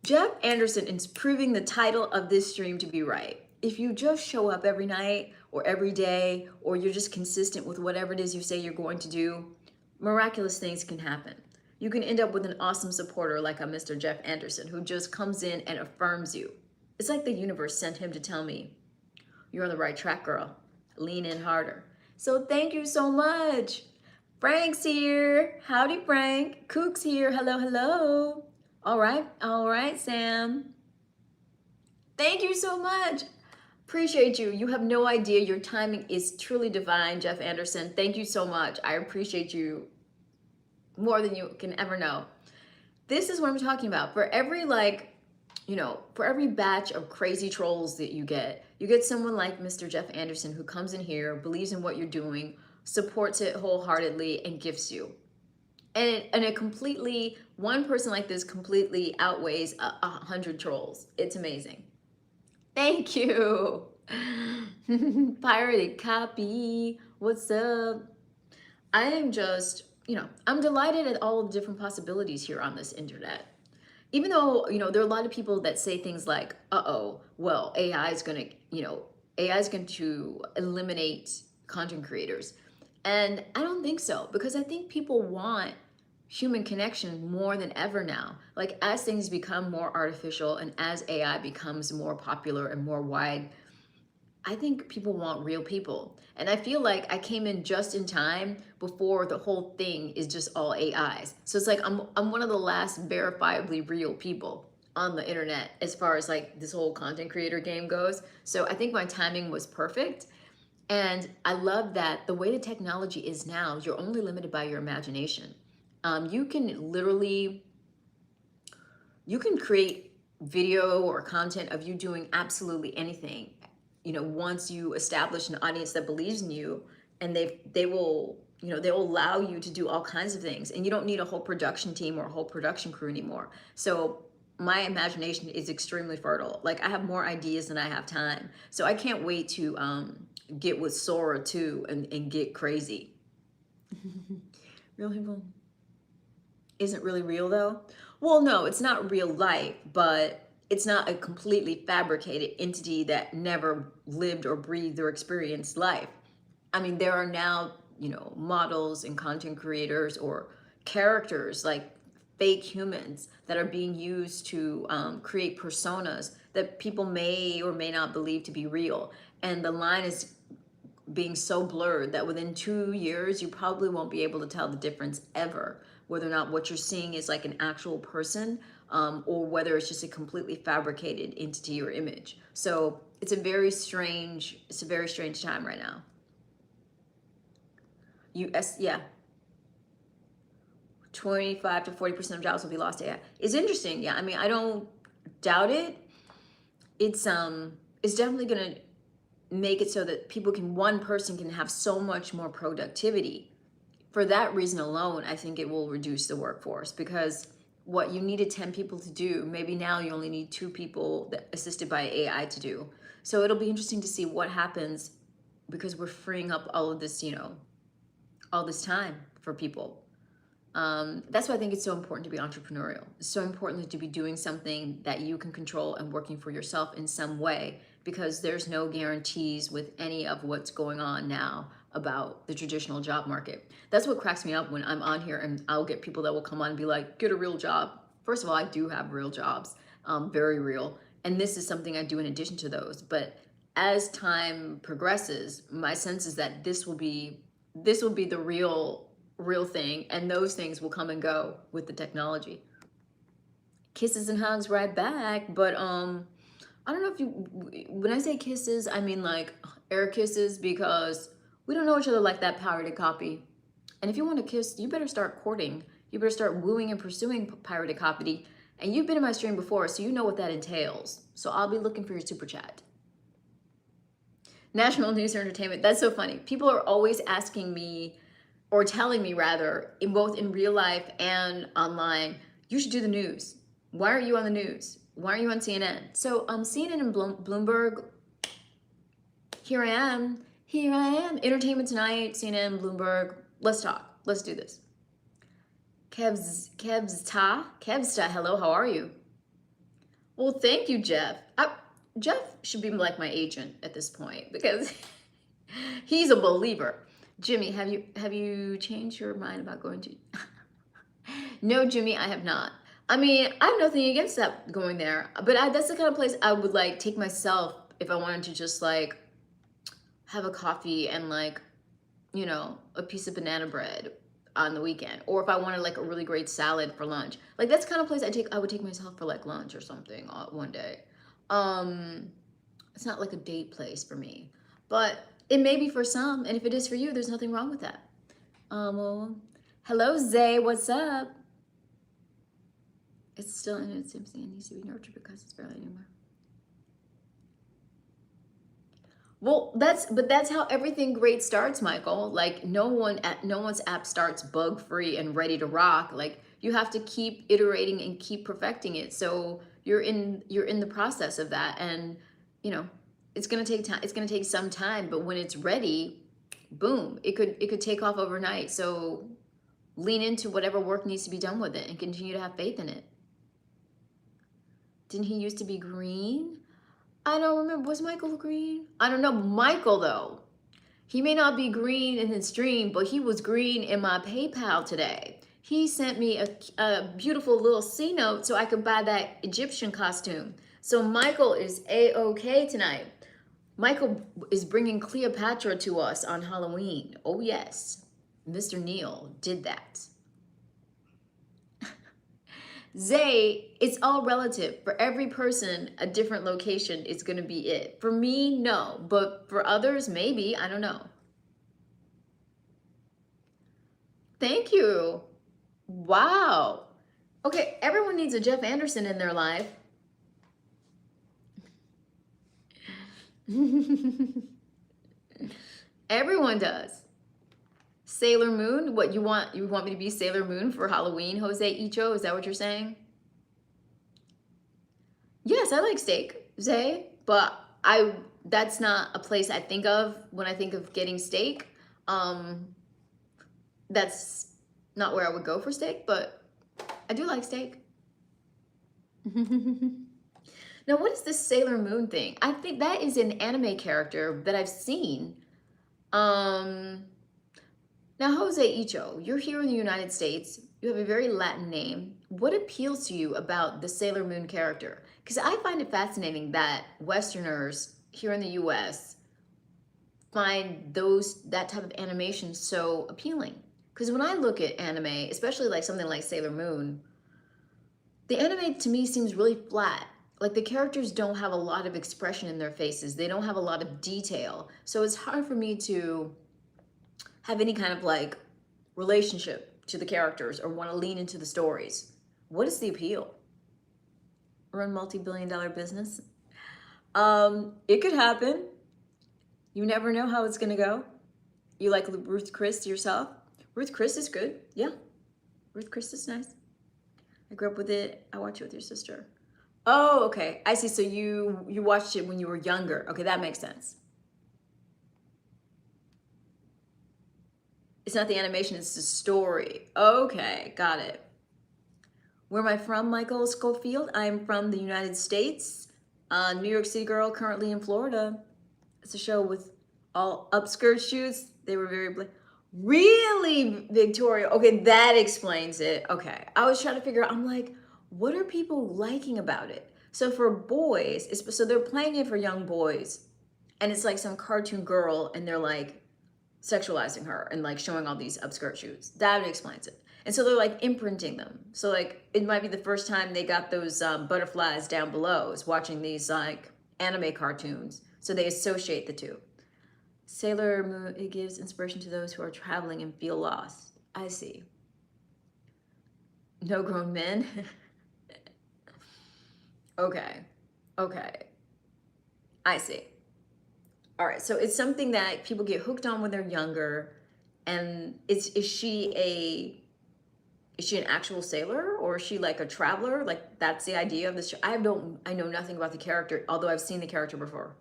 Jeff Anderson is proving the title of this stream to be right. If you just show up every night or every day, or you're just consistent with whatever it is you say you're going to do, miraculous things can happen. You can end up with an awesome supporter like a Mr. Jeff Anderson, who just comes in and affirms you. It's like the universe sent him to tell me, you're on the right track, girl. Lean in harder. So thank you so much. Frank's here. Howdy, Frank. Kook's here. Hello, hello. All right, Sam. Thank you so much. Appreciate you. You have no idea. Your timing is truly divine, Jeff Anderson. Thank you so much. I appreciate you more than you can ever know. This is what I'm talking about. For every, for every batch of crazy trolls that you get someone like Mr. Jeff Anderson, who comes in here, believes in what you're doing, supports it wholeheartedly, and gifts you. And one person like this completely outweighs 100 trolls. It's amazing. Thank you. Pirated copy. What's up? I am just, I'm delighted at all the different possibilities here on this internet. Even though, there are a lot of people that say things like, well, AI is going to eliminate content creators. And I don't think so, because I think people want human connection more than ever now. Like, as things become more artificial and as AI becomes more popular and more wide, I think people want real people. And I feel like I came in just in time before the whole thing is just all AIs. So it's like I'm one of the last verifiably real people on the internet as far as like this whole content creator game goes. So I think my timing was perfect. And I love that the way the technology is now, you're only limited by your imagination. You can create video or content of you doing absolutely anything. Once you establish an audience that believes in you, and they will allow you to do all kinds of things, and you don't need a whole production team or a whole production crew anymore. So my imagination is extremely fertile. Like, I have more ideas than I have time. So I can't wait to get with Sora too and get crazy. Real people isn't really real though. Well, no, it's not real life, but it's not a completely fabricated entity that never lived or breathed or experienced life. I mean, there are now, models and content creators or characters, like fake humans that are being used to create personas that people may or may not believe to be real. And the line is being so blurred that within 2 years, you probably won't be able to tell the difference ever, whether or not what you're seeing is like an actual person, or whether it's just a completely fabricated entity or image. So it's a very strange time right now. Yeah, 25 to 40% of jobs will be lost to AI. It's interesting. Yeah, I mean, I don't doubt it. It's definitely gonna make it so that one person can have so much more productivity. For that reason alone, I think it will reduce the workforce, because what you needed 10 people to do, maybe now you only need 2 people that assisted by AI to do. So it'll be interesting to see what happens, because we're freeing up all of this, all this time for people. That's why I think it's so important to be entrepreneurial. It's so important to be doing something that you can control and working for yourself in some way, because there's no guarantees with any of what's going on now about the traditional job market. That's what cracks me up when I'm on here and I'll get people that will come on and be like, get a real job. First of all, I do have real jobs, very real. And this is something I do in addition to those. But as time progresses, my sense is that this will be the real thing, and those things will come and go with the technology. Kisses and hugs right back. But I don't know if when I say kisses, I mean like air kisses, because we don't know each other like that pirated copy. And if you want to kiss, you better start courting. You better start wooing and pursuing pirated copy. And you've been in my stream before, so you know what that entails. So I'll be looking for your super chat. National news or entertainment. That's so funny. People are always asking me, or telling me rather, in both in real life and online, you should do the news. Why aren't you on the news? Why aren't you on CNN? So CNN and Bloomberg, here I am. Entertainment Tonight, CNN, Bloomberg. Let's talk. Let's do this. Kevsta, hello, how are you? Well, thank you, Jeff. Jeff should be like my agent at this point, because he's a believer. Jimmy, have you changed your mind about going to? No, Jimmy, I have not. I mean, I have nothing against that, going there, but that's the kind of place I would like take myself if I wanted to just like have a coffee and like, a piece of banana bread on the weekend, or if I wanted like a really great salad for lunch. Like that's the kind of place I would take myself for like lunch or something one day. It's not like a date place for me, but it may be for some, and if it is for you, there's nothing wrong with that. Well, hello, Zay, what's up? It's still in its infancy and needs to be nurtured because it's barely anymore. Well, that's how everything great starts, Michael. Like no one's app starts bug free and ready to rock. Like you have to keep iterating and keep perfecting it. So you're in the process of that, and it's gonna take time. It's gonna take some time, but when it's ready, boom, it could take off overnight. So lean into whatever work needs to be done with it and continue to have faith in it. Didn't he used to be green? I don't remember. Was Michael green? I don't know. Michael, though, he may not be green in his stream, but he was green in my PayPal today. He sent me a beautiful little C note so I could buy that Egyptian costume. So Michael is A-OK tonight. Michael is bringing Cleopatra to us on Halloween. Oh, yes. Mr. Neil did that. Zay, it's all relative. For every person, a different location is going to be it. For me, no. But for others, maybe. I don't know. Thank you. Wow. Okay, everyone needs a Jeff Anderson in their life. Everyone does. Sailor Moon, what you want me to be Sailor Moon for Halloween, Jose Icho? Is that what you're saying? Yes, I like steak, Zay, but that's not a place I think of when I think of getting steak. That's not where I would go for steak, but I do like steak. Now, what is this Sailor Moon thing? I think that is an anime character that I've seen. Now, Jose Icho, you're here in the United States. You have a very Latin name. What appeals to you about the Sailor Moon character? Because I find it fascinating that Westerners here in the US find that type of animation so appealing. Because when I look at anime, especially like something like Sailor Moon, the anime to me seems really flat. Like the characters don't have a lot of expression in their faces. They don't have a lot of detail. So it's hard for me to have any kind of like relationship to the characters or want to lean into the stories. What is the appeal? Run multi-billion-dollar business? It could happen. You never know how it's gonna go. You like Ruth Chris yourself? Ruth Chris is good. Yeah, Ruth Chris is nice. I grew up with it. I watched it with your sister. Oh, okay. I see. So you watched it when you were younger. Okay, that makes sense. It's not the animation, it's the story. Okay, got it. Where am I from, Michael Schofield? I'm from the United States. New York City girl, currently in Florida. It's a show with all upskirt shoots. They were very really, Victoria? Okay, that explains it. Okay, I was trying to figure out. I'm like, what are people liking about it? So for boys, so they're playing it for young boys, and it's like some cartoon girl, and they're like sexualizing her and like showing all these upskirt shoots. That explains it. And so they're like imprinting them. So like it might be the first time they got those butterflies down below is watching these like anime cartoons. So they associate the two. Sailor Moon, it gives inspiration to those who are traveling and feel lost. I see. No grown men. Okay. Okay. I see. All right. So it's something that people get hooked on when they're younger. And is she an actual sailor, or is she like a traveler? Like that's the idea of this show. I know nothing about the character, although I've seen the character before.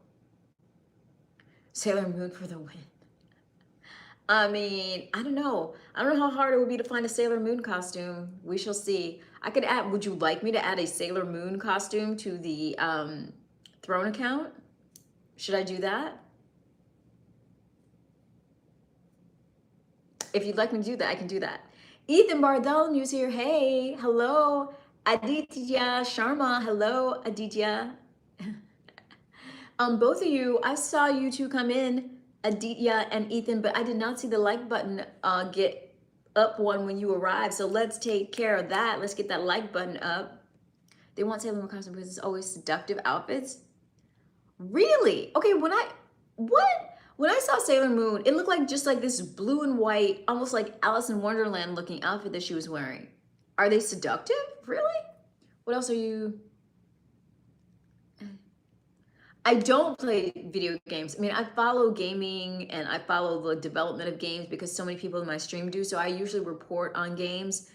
Sailor Moon for the win. I mean, I don't know. I don't know how hard it would be to find a Sailor Moon costume. We shall see. I could add, would you like me to add a Sailor Moon costume to the Throne account? Should I do that? If you'd like me to do that, I can do that. Ethan Bartholomew's here. Hey, hello. Aditya Sharma. Hello, Aditya. Both of you, I saw you two come in, Aditya and Ethan, but I did not see the like button get up one when you arrived. So let's take care of that. Let's get that like button up. They want Sailor Moon costume because it's always seductive outfits. Really? Okay, when I saw Sailor Moon, it looked like just like this blue and white, almost like Alice in Wonderland looking outfit that she was wearing. Are they seductive? Really? What else are you? I don't play video games. I mean, I follow gaming and I follow the development of games because so many people in my stream do. So I usually report on games,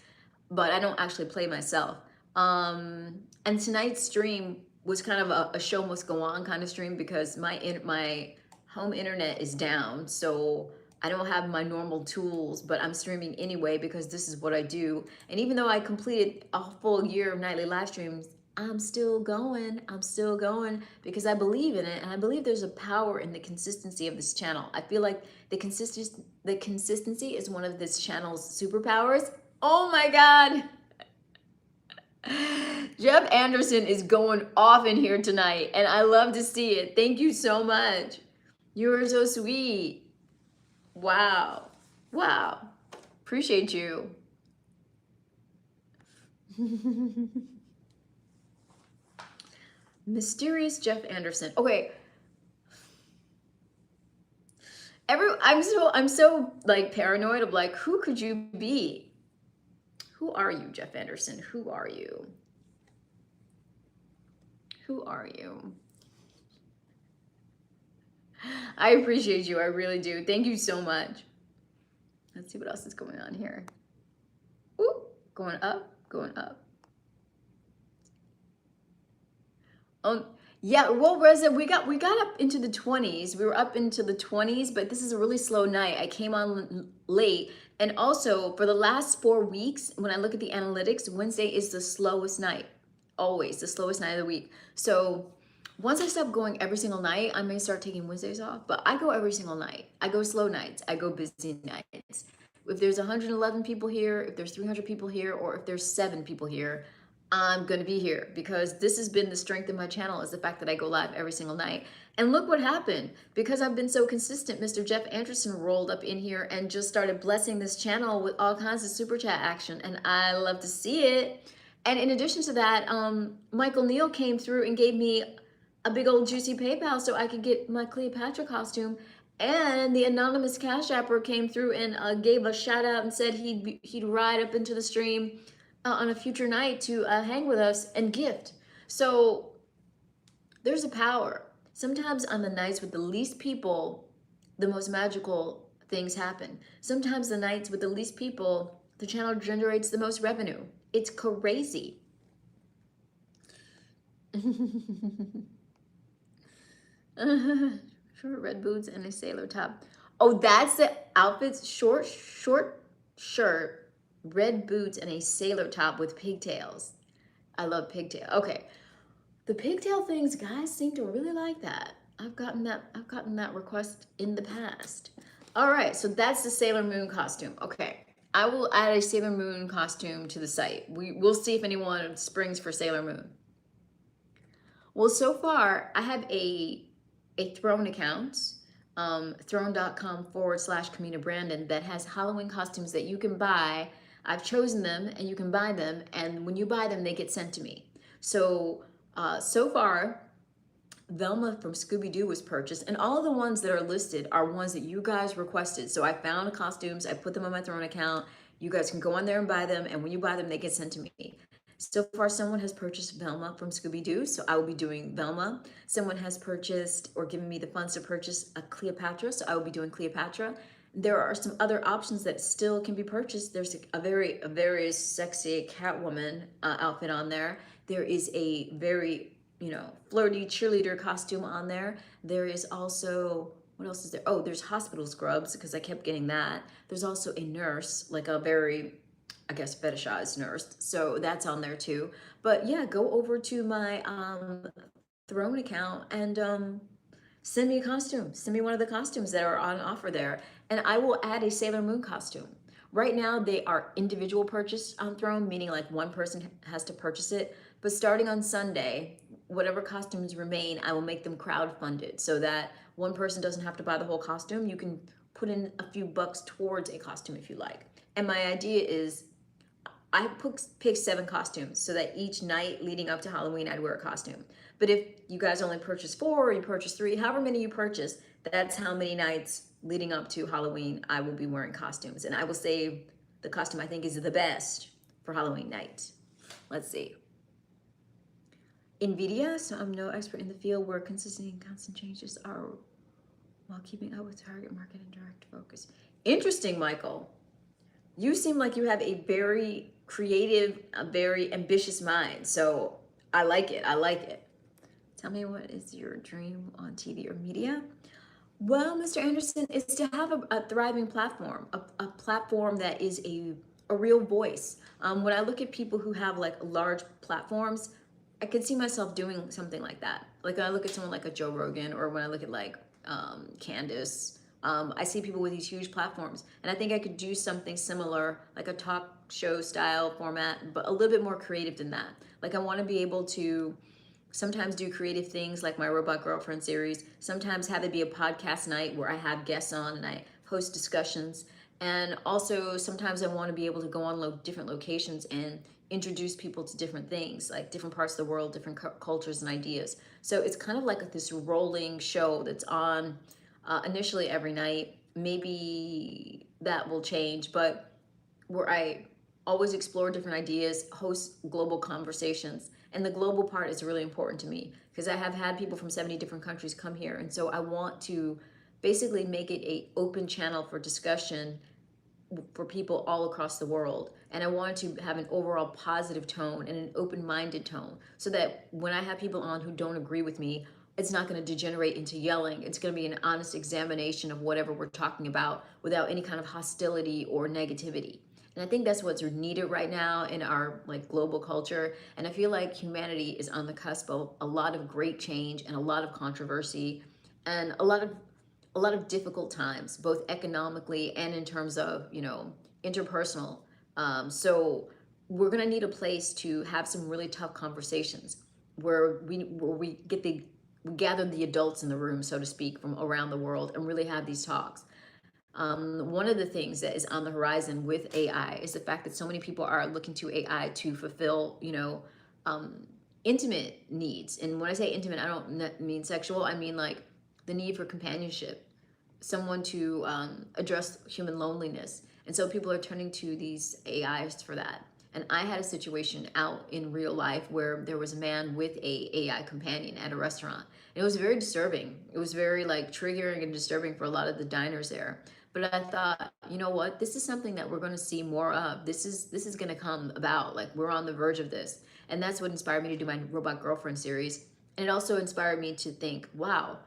but I don't actually play myself. And tonight's stream was kind of a show must go on kind of stream because my home internet is down. So I don't have my normal tools, but I'm streaming anyway because this is what I do. And even though I completed a full year of nightly live streams, I'm still going. I'm still going because I believe in it, and I believe there's a power in the consistency of this channel. I feel like the consistency is one of this channel's superpowers. Oh my God. Jeff Anderson is going off in here tonight, and I love to see it. Thank you so much. You are so sweet. Wow. Wow. Appreciate you. Mysterious Jeff Anderson. Okay. I'm so like paranoid of like, who could you be? Who are you, Jeff Anderson? Who are you? Who are you? I appreciate you. I really do. Thank you so much. Let's see what else is going on here. Ooh, going up, going up. Oh, yeah. Well, Reza, we got up into the 20s. We were up into the 20s, but this is a really slow night. I came on late. And also, for the last 4 weeks, when I look at the analytics, Wednesday is the slowest night. Always the slowest night of the week. So once I stop going every single night, I may start taking Wednesdays off, but I go every single night. I go slow nights. I go busy nights. If there's 111 people here, if there's 300 people here, or if there's 7 people here, I'm going to be here, because this has been the strength of my channel, is the fact that I go live every single night. And look what happened. Because I've been so consistent, Mr. Jeff Anderson rolled up in here and just started blessing this channel with all kinds of super chat action, and I love to see it. And in addition to that, Michael Neal came through and gave me a big old juicy PayPal so I could get my Cleopatra costume. And the anonymous Cash Apper came through and gave a shout out and said he'd ride up into the stream on a future night to hang with us and gift. So there's a power. Sometimes on the nights with the least people, the most magical things happen. Sometimes the nights with the least people, the channel generates the most revenue. It's crazy. Short red boots and a sailor top. Oh, that's the outfits. Short shirt, red boots, and a sailor top with pigtails. I love pigtail. Okay, the pigtail things, guys seem to really like that. I've gotten that request in the past. All right, so that's the Sailor Moon costume. Okay, I will add a Sailor Moon costume to the site. We'll see if anyone springs for Sailor Moon. Well, so far I have a Throne account, throne.com/Kamina Brandon, that has Halloween costumes that you can buy. I've chosen them and you can buy them, and when you buy them, they get sent to me. So, so far, Velma from Scooby-Doo was purchased, and all of the ones that are listed are ones that you guys requested. So I found costumes, I put them on my Throne account. You guys can go on there and buy them, and when you buy them, they get sent to me. So far, someone has purchased Velma from Scooby-Doo, so I will be doing Velma. Someone has purchased or given me the funds to purchase a Cleopatra, so I will be doing Cleopatra. There are some other options that still can be purchased. There's a very sexy Catwoman outfit on there. There is a very, flirty cheerleader costume on there. There is also, what else is there? Oh, there's hospital scrubs, because I kept getting that. There's also a nurse, like a very, I guess, fetishized nurse. So that's on there too. But yeah, go over to my Throne account and send me a costume. Send me one of the costumes that are on offer there, and I will add a Sailor Moon costume. Right now, they are individual purchase on Throne, meaning like one person has to purchase it. But starting on Sunday, whatever costumes remain, I will make them crowdfunded so that one person doesn't have to buy the whole costume. You can put in a few bucks towards a costume if you like. And my idea is, I picked 7 costumes so that each night leading up to Halloween, I'd wear a costume. But if you guys only purchase 4 or you purchase 3, however many you purchase, that's how many nights leading up to Halloween I will be wearing costumes. And I will save the costume I think is the best for Halloween night. Let's see. NVIDIA, so I'm no expert in the field where consistency and constant changes are while keeping up with target market and direct focus. Interesting, Michael. You seem like you have a very creative, a very ambitious mind. So I like it. I like it. Tell me, what is your dream on TV or media? Well, Mr. Anderson, is to have a thriving platform, a platform that is a real voice. When I look at people who have like large platforms, I could see myself doing something like that. Like when I look at someone like a Joe Rogan, or when I look at like Candace, I see people with these huge platforms, and I think I could do something similar, like a talk show style format, but a little bit more creative than that. Like I want to be able to sometimes do creative things like my Robot Girlfriend series, sometimes have it be a podcast night where I have guests on and I host discussions. And also sometimes I want to be able to go on different locations and introduce people to different things, like different parts of the world, different cultures and ideas. So it's kind of like this rolling show that's on initially every night. Maybe that will change, but where I always explore different ideas, host global conversations. And the global part is really important to me because I have had people from 70 different countries come here. And so I want to basically make it an open channel for discussion for people all across the world. And I wanted to have an overall positive tone and an open-minded tone so that when I have people on who don't agree with me, it's not going to degenerate into yelling. It's going to be an honest examination of whatever we're talking about without any kind of hostility or negativity. And I think that's what's needed right now in our global culture. And I feel like humanity is on the cusp of a lot of great change and a lot of controversy and a lot of a lot of difficult times, both economically and in terms of, interpersonal. So we're going to need a place to have some really tough conversations where we gather the adults in the room, so to speak, from around the world and really have these talks. One of the things that is on the horizon with AI is the fact that so many people are looking to AI to fulfill, intimate needs. And when I say intimate, I don't mean sexual. I mean like the need for companionship, someone to address human loneliness. And so people are turning to these AIs for that. And I had a situation out in real life where there was a man with a AI companion at a restaurant. And it was very disturbing. It was very like triggering and disturbing for a lot of the diners there. But I thought, you know what? This is something that we're going to see more of. This is going to come about. Like we're on the verge of this. And that's what inspired me to do my Robot Girlfriend series. And it also inspired me to think, wow,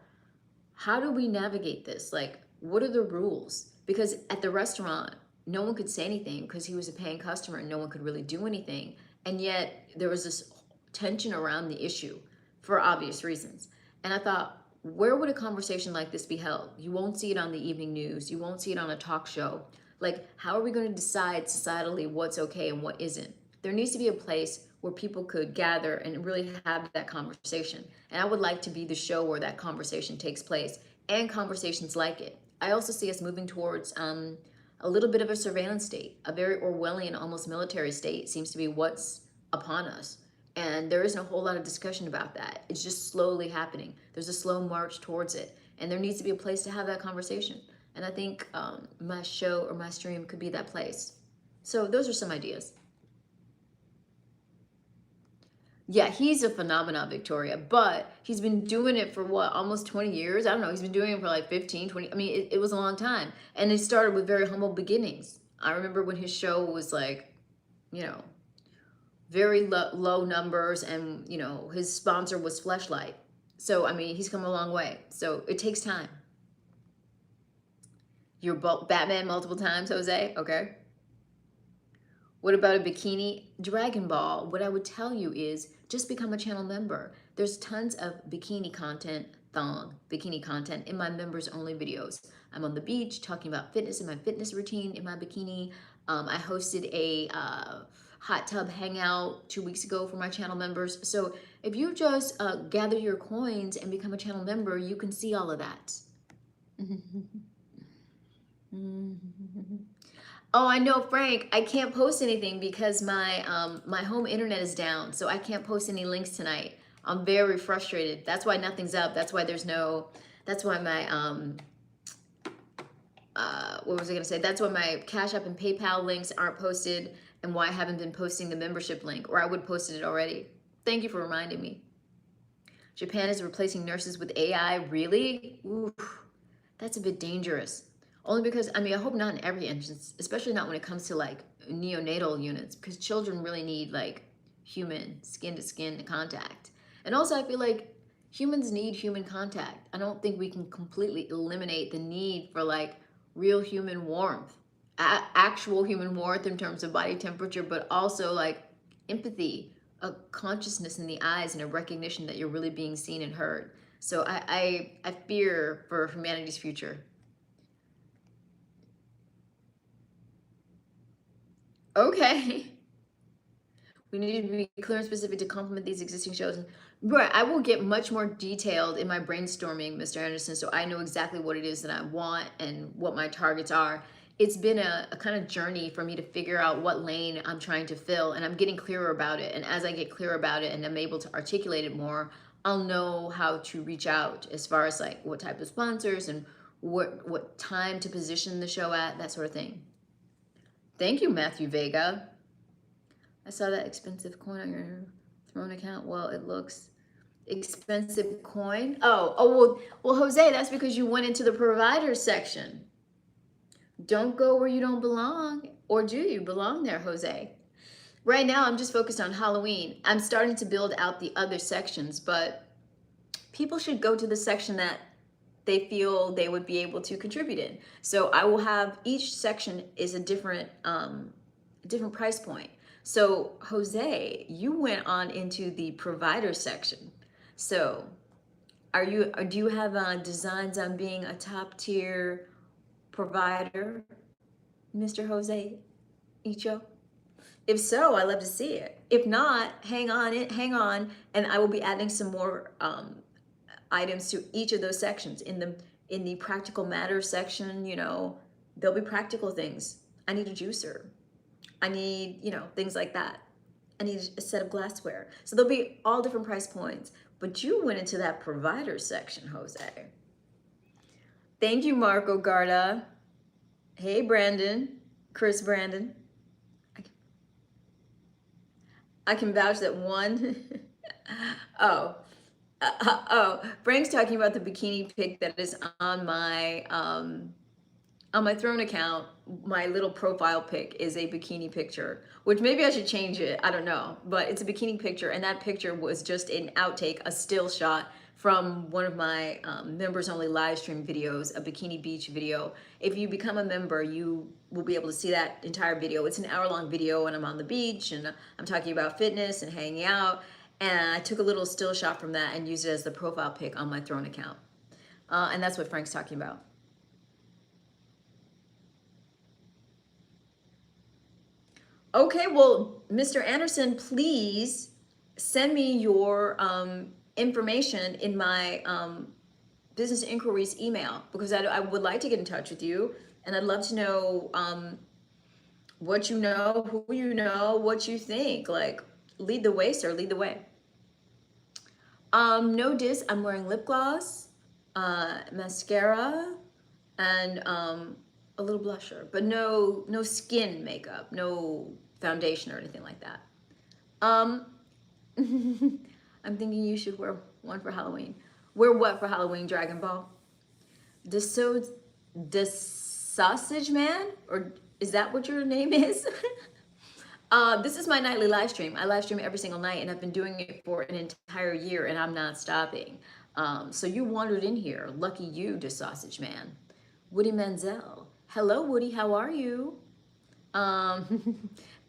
how do we navigate this? Like, what are the rules? Because at the restaurant, no one could say anything because he was a paying customer and no one could really do anything. And yet there was this tension around the issue for obvious reasons. And I thought, where would a conversation like this be held? You won't see it on the evening news. You won't see it on a talk show. Like, how are we going to decide societally what's okay and what isn't? There needs to be a place where people could gather and really have that conversation. And I would like to be the show where that conversation takes place and conversations like it. I also see us moving towards a little bit of a surveillance state. A very Orwellian, almost military state seems to be what's upon us. And there isn't a whole lot of discussion about that. It's just slowly happening. There's a slow march towards it. And there needs to be a place to have that conversation. And I think my show or my stream could be that place. So those are some ideas. Yeah, he's a phenomenon, Victoria, but he's been doing it for what, almost 20 years? I don't know. He's been doing it for like 15, 20. I mean, it was a long time. And it started with very humble beginnings. I remember when his show was like, you know, very low numbers, and, you know, his sponsor was Fleshlight. So, I mean, he's come a long way. So it takes time. You're Batman multiple times, Jose? Okay. What about a bikini Dragon Ball? What I would tell you is just become a channel member. There's tons of bikini content, bikini content in my members only videos. I'm on the beach talking about fitness in my fitness routine in my bikini. I hosted a hot tub hangout 2 weeks ago for my channel members. So if you just gather your coins and become a channel member, you can see all of that. Oh, I know, Frank. I can't post anything because my my home internet is down, so I can't post any links tonight. I'm very frustrated. That's why nothing's up. That's why there's no. That's why my what was I gonna say? That's why my Cash App and PayPal links aren't posted, and why I haven't been posting the membership link, or I would posted it already. Thank you for reminding me. Japan is replacing nurses with AI. Really? Ooh, that's a bit dangerous. Only because, I mean, I hope not in every instance, especially not when it comes to like neonatal units, because children really need like human skin to skin contact. And also I feel like humans need human contact. I don't think we can completely eliminate the need for like real human warmth, actual human warmth in terms of body temperature, but also like empathy, a consciousness in the eyes, and a recognition that you're really being seen and heard. So I fear for humanity's future. Okay. We need to be clear and specific to complement these existing shows. Right, I will get much more detailed in my brainstorming, Mr. Anderson, so I know exactly what it is that I want and what my targets are. It's been a kind of journey for me to figure out what lane I'm trying to fill, and I'm getting clearer about it. And as I get clearer about it and I'm able to articulate it more, I'll know how to reach out as far as like what type of sponsors and what time to position the show at, that sort of thing. Thank you, Matthew Vega. I saw that expensive coin on your Throne account. Well, it looks expensive coin. Well, Jose, that's because you went into the provider section. Don't go where you don't belong. Or do you belong there, Jose? Right now, I'm just focused on Halloween. I'm starting to build out the other sections, but people should go to the section that they feel they would be able to contribute in. So I will have, each section is a different price point. So Jose, you went on into the provider section. So Do you have designs on being a top tier provider, Mr. Jose Icho? If so, I love to see it. If not, hang on, and I will be adding some more items to each of those sections. In the practical matters section, you know, there'll be practical things. I need a juicer. I need, you know, things like that. I need a set of glassware. So there'll be all different price points. But you went into that provider section, Jose. Thank you, Marco Garda. Hey, Brandon. Chris Brandon. I can vouch that one. Oh, Frank's talking about the bikini pic that is on my Throne account. My little profile pic is a bikini picture, which maybe I should change it. I don't know, but it's a bikini picture, and that picture was just an outtake, a still shot from one of my members only live stream videos, a bikini beach video. If you become a member, you will be able to see that entire video. It's an hour-long video, and I'm on the beach, and I'm talking about fitness and hanging out, and I took a little still shot from that and used it as the profile pic on my Throne account. And that's what Frank's talking about. Okay, well, Mr. Anderson, please send me your information in my business inquiries email, because I would like to get in touch with you, and I'd love to know what you know, who you know, what you think. Like, lead the way, sir, lead the way. No diss, I'm wearing lip gloss, mascara, and a little blusher, but no skin makeup, no foundation or anything like that. I'm thinking you should wear one for Halloween. Wear what for Halloween, Dragon Ball? The Sausage Man? Or is that what your name is? This is my nightly live stream. I live stream every single night, and I've been doing it for an entire year, and I'm not stopping. So you wandered in here. Lucky you, the Sausage Man. Woody Manziel. Hello, Woody. How are you?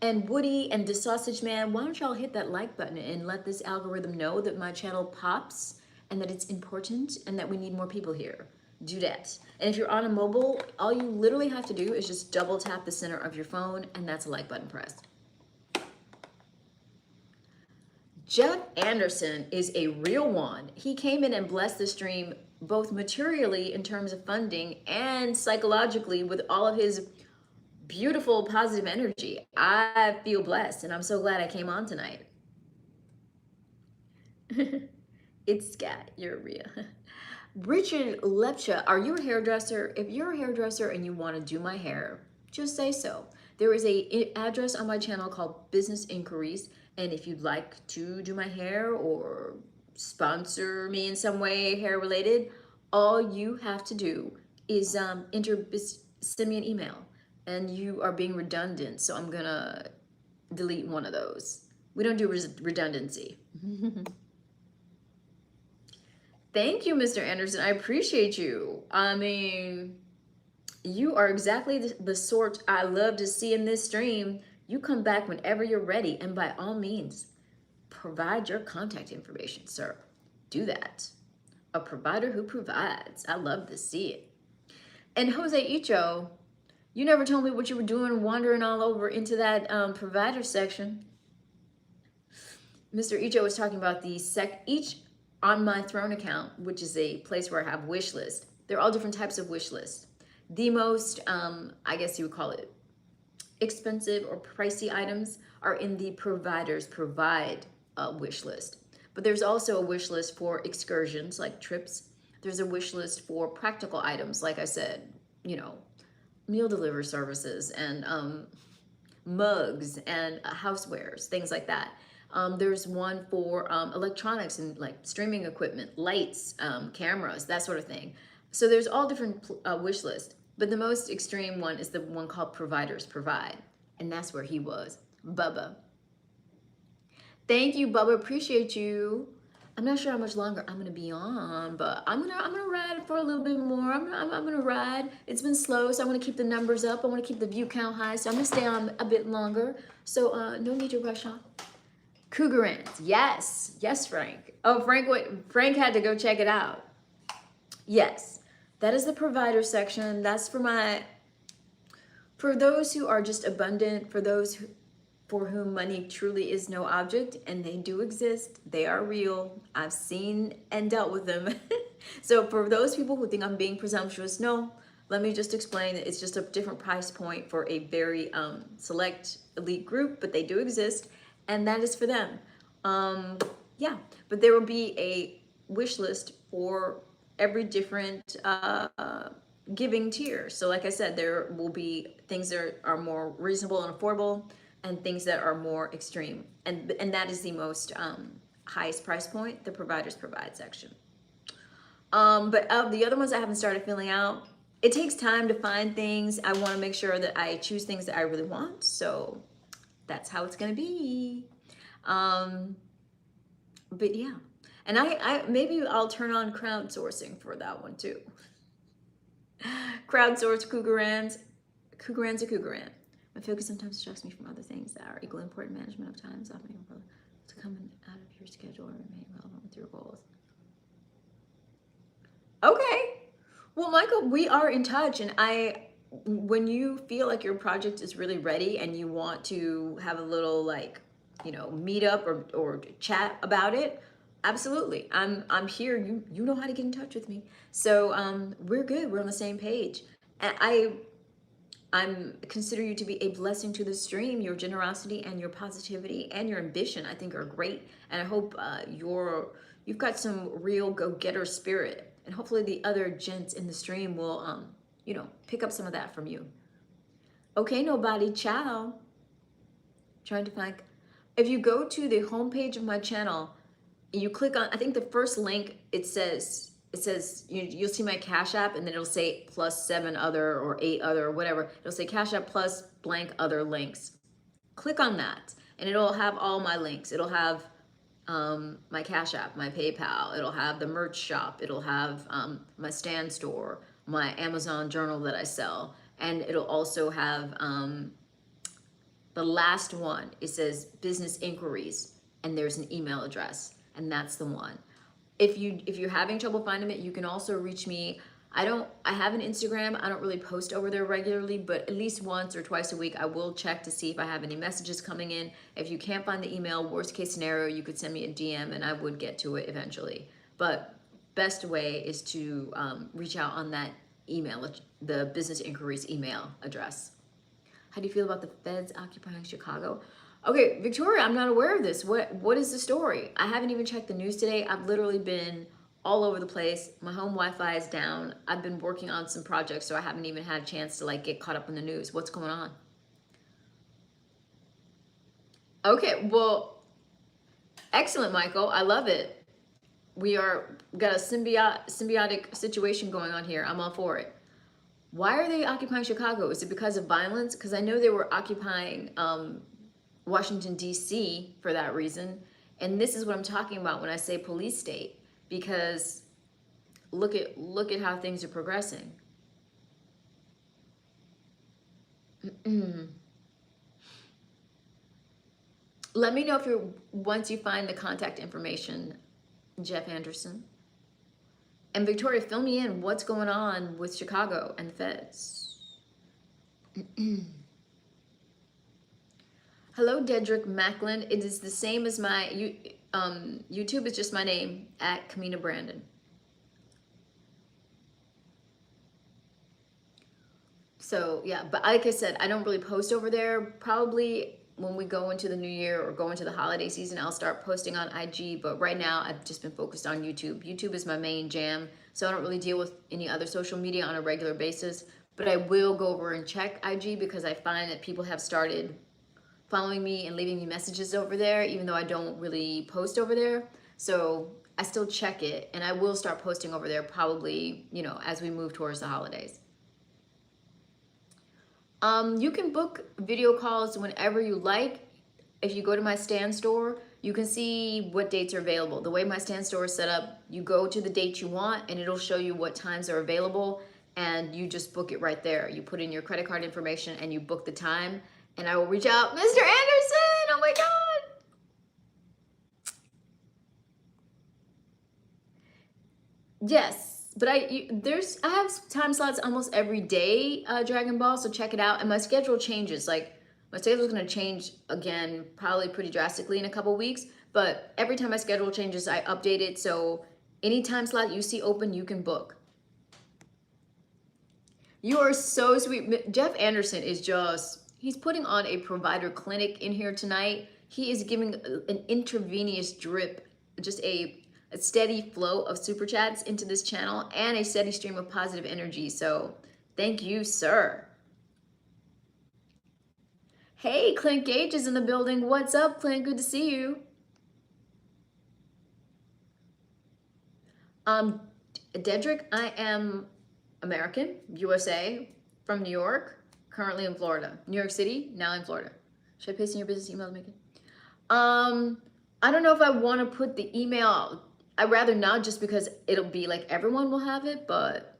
And Woody and the Sausage Man, why don't y'all hit that like button and let this algorithm know that my channel pops and that it's important and that we need more people here. Do that. And if you're on a mobile, all you literally have to do is just double tap the center of your phone, and that's a like button pressed. Jeff Anderson is a real one. He came in and blessed the stream both materially in terms of funding and psychologically with all of his beautiful positive energy. I feel blessed, and I'm so glad I came on tonight. It's Scat, you're real. Richard Lepcha, are you a hairdresser? If you're a hairdresser and you want to do my hair, just say so. There is a address on my channel called Business Inquiries, and if you'd like to do my hair or sponsor me in some way hair related, all you have to do is send me an email. And you are being redundant, so I'm gonna delete one of those. We don't do redundancy. Thank you, Mr. Anderson. I appreciate you. I mean, you are exactly the sort I love to see in this stream. You come back whenever you're ready, and by all means, provide your contact information, sir. Do that. A provider who provides. I love to see it. And Jose Icho, you never told me what you were doing wandering all over into that provider section. Mr. Icho was talking about each on my Throne account, which is a place where I have wish list. They're all different types of wish lists. The most, I guess you would call it, expensive or pricey items are in the providers provide wish list. But there's also a wish list for excursions like trips. There's a wish list for practical items, like I said, you know, meal delivery services and mugs and housewares, things like that. There's one for electronics and like streaming equipment, lights, cameras, that sort of thing. So there's all different wish lists, but the most extreme one is the one called Providers Provide, and that's where he was. Bubba. Thank you, Bubba. Appreciate you. I'm not sure how much longer I'm gonna be on, but I'm gonna ride for a little bit more. I'm gonna ride. It's been slow, so I want to keep the numbers up. I want to keep the view count high, so I'm gonna stay on a bit longer. So no need to rush on. Cougarans. Yes. Yes, Frank. Oh, Frank had to go check it out. Yes. That is the provider section. That's for those who are just abundant, for whom money truly is no object, and they do exist. They are real. I've seen and dealt with them. So for those people who think I'm being presumptuous, no, let me just explain that it's just a different price point for a very select elite group, but they do exist, and that is for them. Yeah, but there will be a wish list for every different giving tier. So like I said, there will be things that are more reasonable and affordable, and things that are more extreme. And that is the most highest price point, the providers provide section. But of the other ones I haven't started filling out, it takes time to find things. I want to make sure that I choose things that I really want. So that's how it's going to be. But yeah. And I maybe I'll turn on crowdsourcing for that one too. Crowdsource Cougarans. Cougarans or Cougaran. My focus sometimes distracts me from other things that are equally important. Management of time is often able to come out of your schedule and remain relevant with your goals. Okay. Well, Michael, we are in touch, and when you feel like your project is really ready and you want to have a little meet up or chat about it, absolutely. I'm here. You know how to get in touch with me. So we're good. We're on the same page. And I'm consider you to be a blessing to the stream. Your generosity and your positivity and your ambition, I think, are great. And I hope you've got some real go-getter spirit. And hopefully the other gents in the stream will, pick up some of that from you. Okay, nobody, ciao. Trying to find. If you go to the homepage of my channel, you click on, I think the first link, it says you'll see my Cash App, and then it'll say plus 7 other or 8 other or whatever. It'll say Cash App plus blank other links. Click on that, and it'll have all my links. It'll have my Cash App, my PayPal. It'll have the merch shop. It'll have my stand store, my Amazon journal that I sell, and it'll also have the last one. It says business inquiries, and there's an email address, and that's the one. If you're having trouble finding it, you can also reach me. I have an Instagram. I don't really post over there regularly, but at least once or twice a week, I will check to see if I have any messages coming in. If you can't find the email, worst case scenario, you could send me a DM and I would get to it eventually. But best way is to reach out on that email, the business inquiries email address. How do you feel about the feds occupying Chicago? Okay, Victoria, I'm not aware of this. What is the story? I haven't even checked the news today. I've literally been all over the place. My home Wi-Fi is down. I've been working on some projects, so I haven't even had a chance to get caught up in the news. What's going on? Okay, well, excellent, Michael. I love it. We got a symbiotic situation going on here. I'm all for it. Why are they occupying Chicago? Is it because of violence? Because I know they were occupying Washington, D.C. for that reason. And this is what I'm talking about when I say police state, because look at how things are progressing. Let me know if once you find the contact information, Jeff Anderson. And Victoria, fill me in. What's going on with Chicago and the feds? Hello, Dedrick Macklin. It is the same as my YouTube is just my name, at Kamina Brandon. So yeah, but like I said, I don't really post over there. Probably when we go into the new year or go into the holiday season, I'll start posting on IG. But right now, I've just been focused on YouTube. YouTube is my main jam, so I don't really deal with any other social media on a regular basis. But I will go over and check IG because I find that people have started following me and leaving me messages over there, even though I don't really post over there. So I still check it, and I will start posting over there probably, as we move towards the holidays. You can book video calls whenever you like. If you go to my stand store, you can see what dates are available. The way my stand store is set up, you go to the date you want and it'll show you what times are available, and you just book it right there. You put in your credit card information and you book the time, and I will reach out. Mr. Anderson, oh my God. Yes, but I have time slots almost every day, Dragon Ball, so check it out. And my schedule changes. Like my schedule is going to change again, probably pretty drastically in a couple weeks. But every time my schedule changes, I update it. So any time slot you see open, you can book. You are so sweet. Jeff Anderson is he's putting on a provider clinic in here tonight. He is giving an intravenous drip, just a steady flow of super chats into this channel and a steady stream of positive energy. So thank you, sir. Hey, Clint Gage is in the building. What's up, Clint? Good to see you. Dedrick, I am American, USA, from New York, currently in Florida. New York City, now in Florida. Should I paste in your business email to make it? I don't know if I want to put the email. I'd rather not, just because it'll be like everyone will have it, but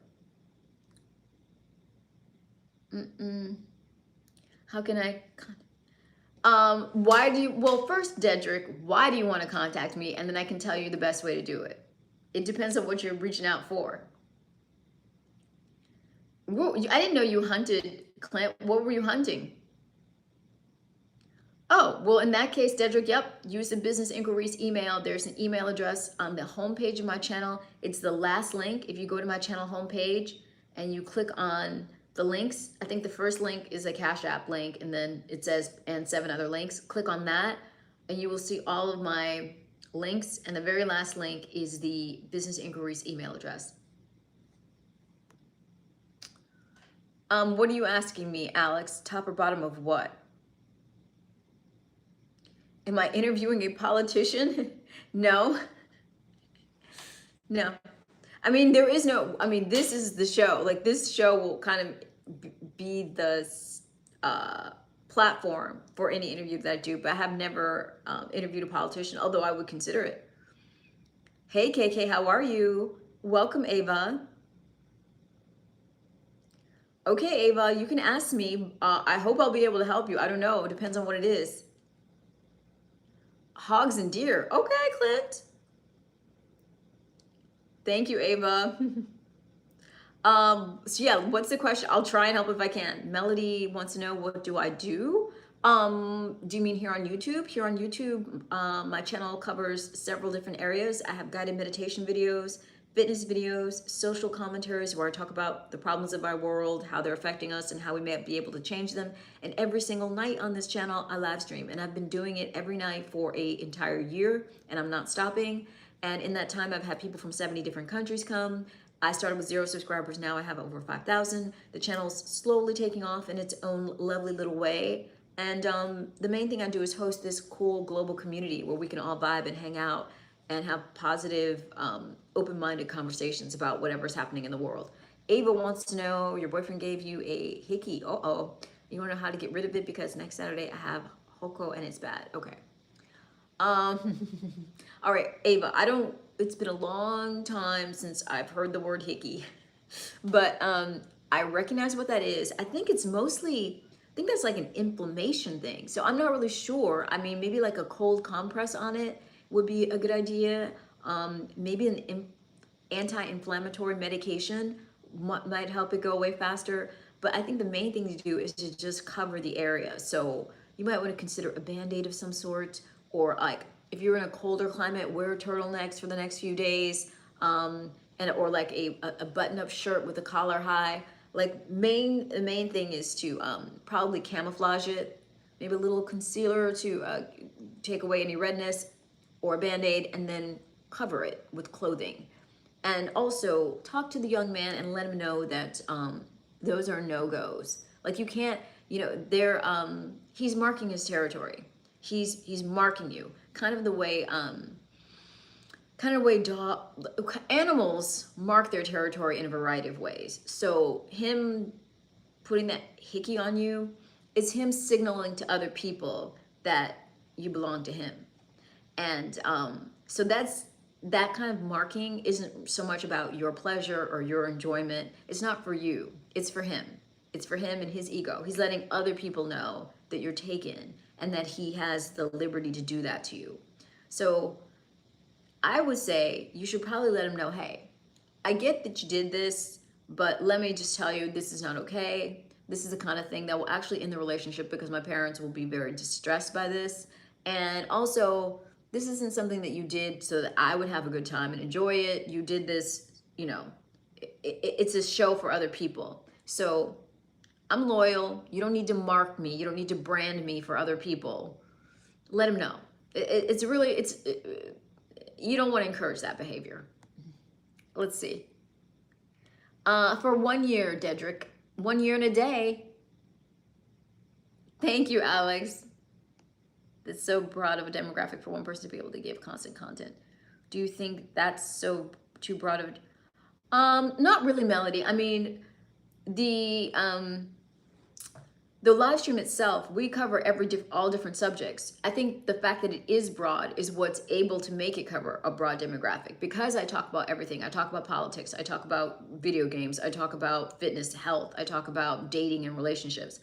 how can I? Why do you? Well, first, Dedrick, why do you want to contact me? And then I can tell you the best way to do it. It depends on what you're reaching out for. I didn't know you hunted, Clint. What were you hunting? Oh, well, in that case, Dedrick, yep, use the business inquiries email. There's an email address on the homepage of my channel. It's the last link. If you go to my channel homepage and you click on the links, I think the first link is a Cash App link, and then it says, and 7 other links. Click on that, and you will see all of my links. And the very last link is the business inquiries email address. What are you asking me, Alex? Top or bottom of what? Am I interviewing a politician? No. No. I mean, there is no, I mean, this is the show. Like, this show will kind of be the platform for any interview that I do, but I have never interviewed a politician, although I would consider it. Hey, KK, how are you? Welcome, Ava. Okay, Ava, you can ask me. I hope I'll be able to help you. I don't know. It depends on what it is. Hogs and deer. Okay, Clint. Thank you, Ava. So yeah, what's the question? I'll try and help if I can. Melody wants to know, what do I do? Do you mean here on YouTube? Here on YouTube, my channel covers several different areas. I have guided meditation videos, fitness videos, social commentaries where I talk about the problems of our world, how they're affecting us, and how we may be able to change them. And every single night on this channel, I live stream, and I've been doing it every night for an entire year, and I'm not stopping. And in that time, I've had people from 70 different countries come. I started with 0 subscribers. Now I have over 5,000. The channel's slowly taking off in its own lovely little way. And the main thing I do is host this cool global community where we can all vibe and hang out and have positive, open-minded conversations about whatever's happening in the world. Ava wants to know, your boyfriend gave you a hickey. Uh-oh. You want to know how to get rid of it? Because next Saturday I have Hoko and it's bad. Okay. All right, Ava, it's been a long time since I've heard the word hickey, but I recognize what that is. I think it's mostly, I think that's like an inflammation thing. So I'm not really sure. I mean, maybe like a cold compress on it would be a good idea. Maybe an anti-inflammatory medication might help it go away faster. But I think the main thing to do is to just cover the area. So you might want to consider a Band-Aid of some sort, or like if you're in a colder climate, wear turtlenecks for the next few days, or like a button-up shirt with a collar high. Like the main thing is to probably camouflage it, maybe a little concealer to take away any redness, or a Band-Aid, and then cover it with clothing. And also talk to the young man and let him know that those are no-goes. Like you can't, he's marking his territory. He's marking you, kind of the way animals mark their territory in a variety of ways. So him putting that hickey on you, it's him signaling to other people that you belong to him. And so that kind of marking isn't so much about your pleasure or your enjoyment. It's not for you. It's for him. It's for him and his ego. He's letting other people know that you're taken and that he has the liberty to do that to you. So I would say you should probably let him know, hey, I get that you did this, but let me just tell you, this is not okay. This is the kind of thing that will actually end the relationship because my parents will be very distressed by this. And also, this isn't something that you did so that I would have a good time and enjoy it. You did this, you know, it's a show for other people. So I'm loyal. You don't need to mark me. You don't need to brand me for other people. Let them know. It's really, you don't want to encourage that behavior. Let's see. For 1 year, Dedrick. 1 year and a day. Thank you, Alex. That's so broad of a demographic for one person to be able to give constant content. Do you think that's so too broad of a... Not really, Melody. I mean, the live stream itself, we cover all different subjects. I think the fact that it is broad is what's able to make it cover a broad demographic, because I talk about everything. I talk about politics, I talk about video games, I talk about fitness, health, I talk about dating and relationships.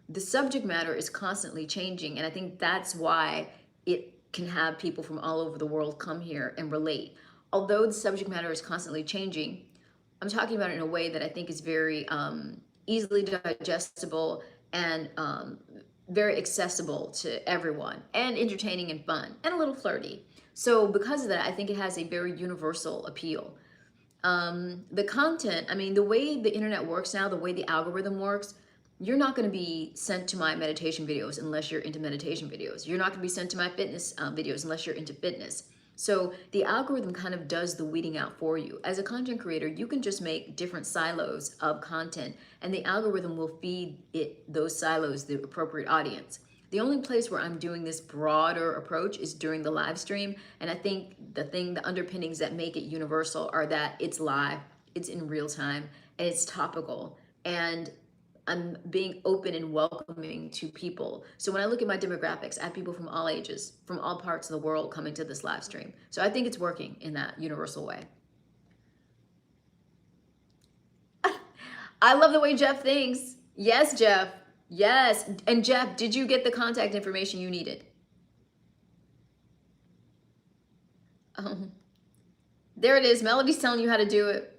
The subject matter is constantly changing, and I think that's why it can have people from all over the world come here and relate. Although the subject matter is constantly changing, I'm talking about it in a way that I think is very easily digestible and very accessible to everyone, and entertaining and fun and a little flirty. So because of that, I think it has a very universal appeal. The content, I mean, the way the internet works now, the way the algorithm works, you're not going to be sent to my meditation videos unless you're into meditation videos. You're not going to be sent to my fitness videos unless you're into fitness. So the algorithm kind of does the weeding out for you. As a content creator, you can just make different silos of content, and the algorithm will feed it those silos the appropriate audience. The only place where I'm doing this broader approach is during the live stream, and I think the underpinnings that make it universal are that it's live, it's in real time, and it's topical, and I'm being open and welcoming to people. So when I look at my demographics, I have people from all ages, from all parts of the world coming to this live stream. So I think it's working in that universal way. I love the way Jeff thinks. Yes, Jeff. Yes. And Jeff, did you get the contact information you needed? There it is. Melody's telling you how to do it.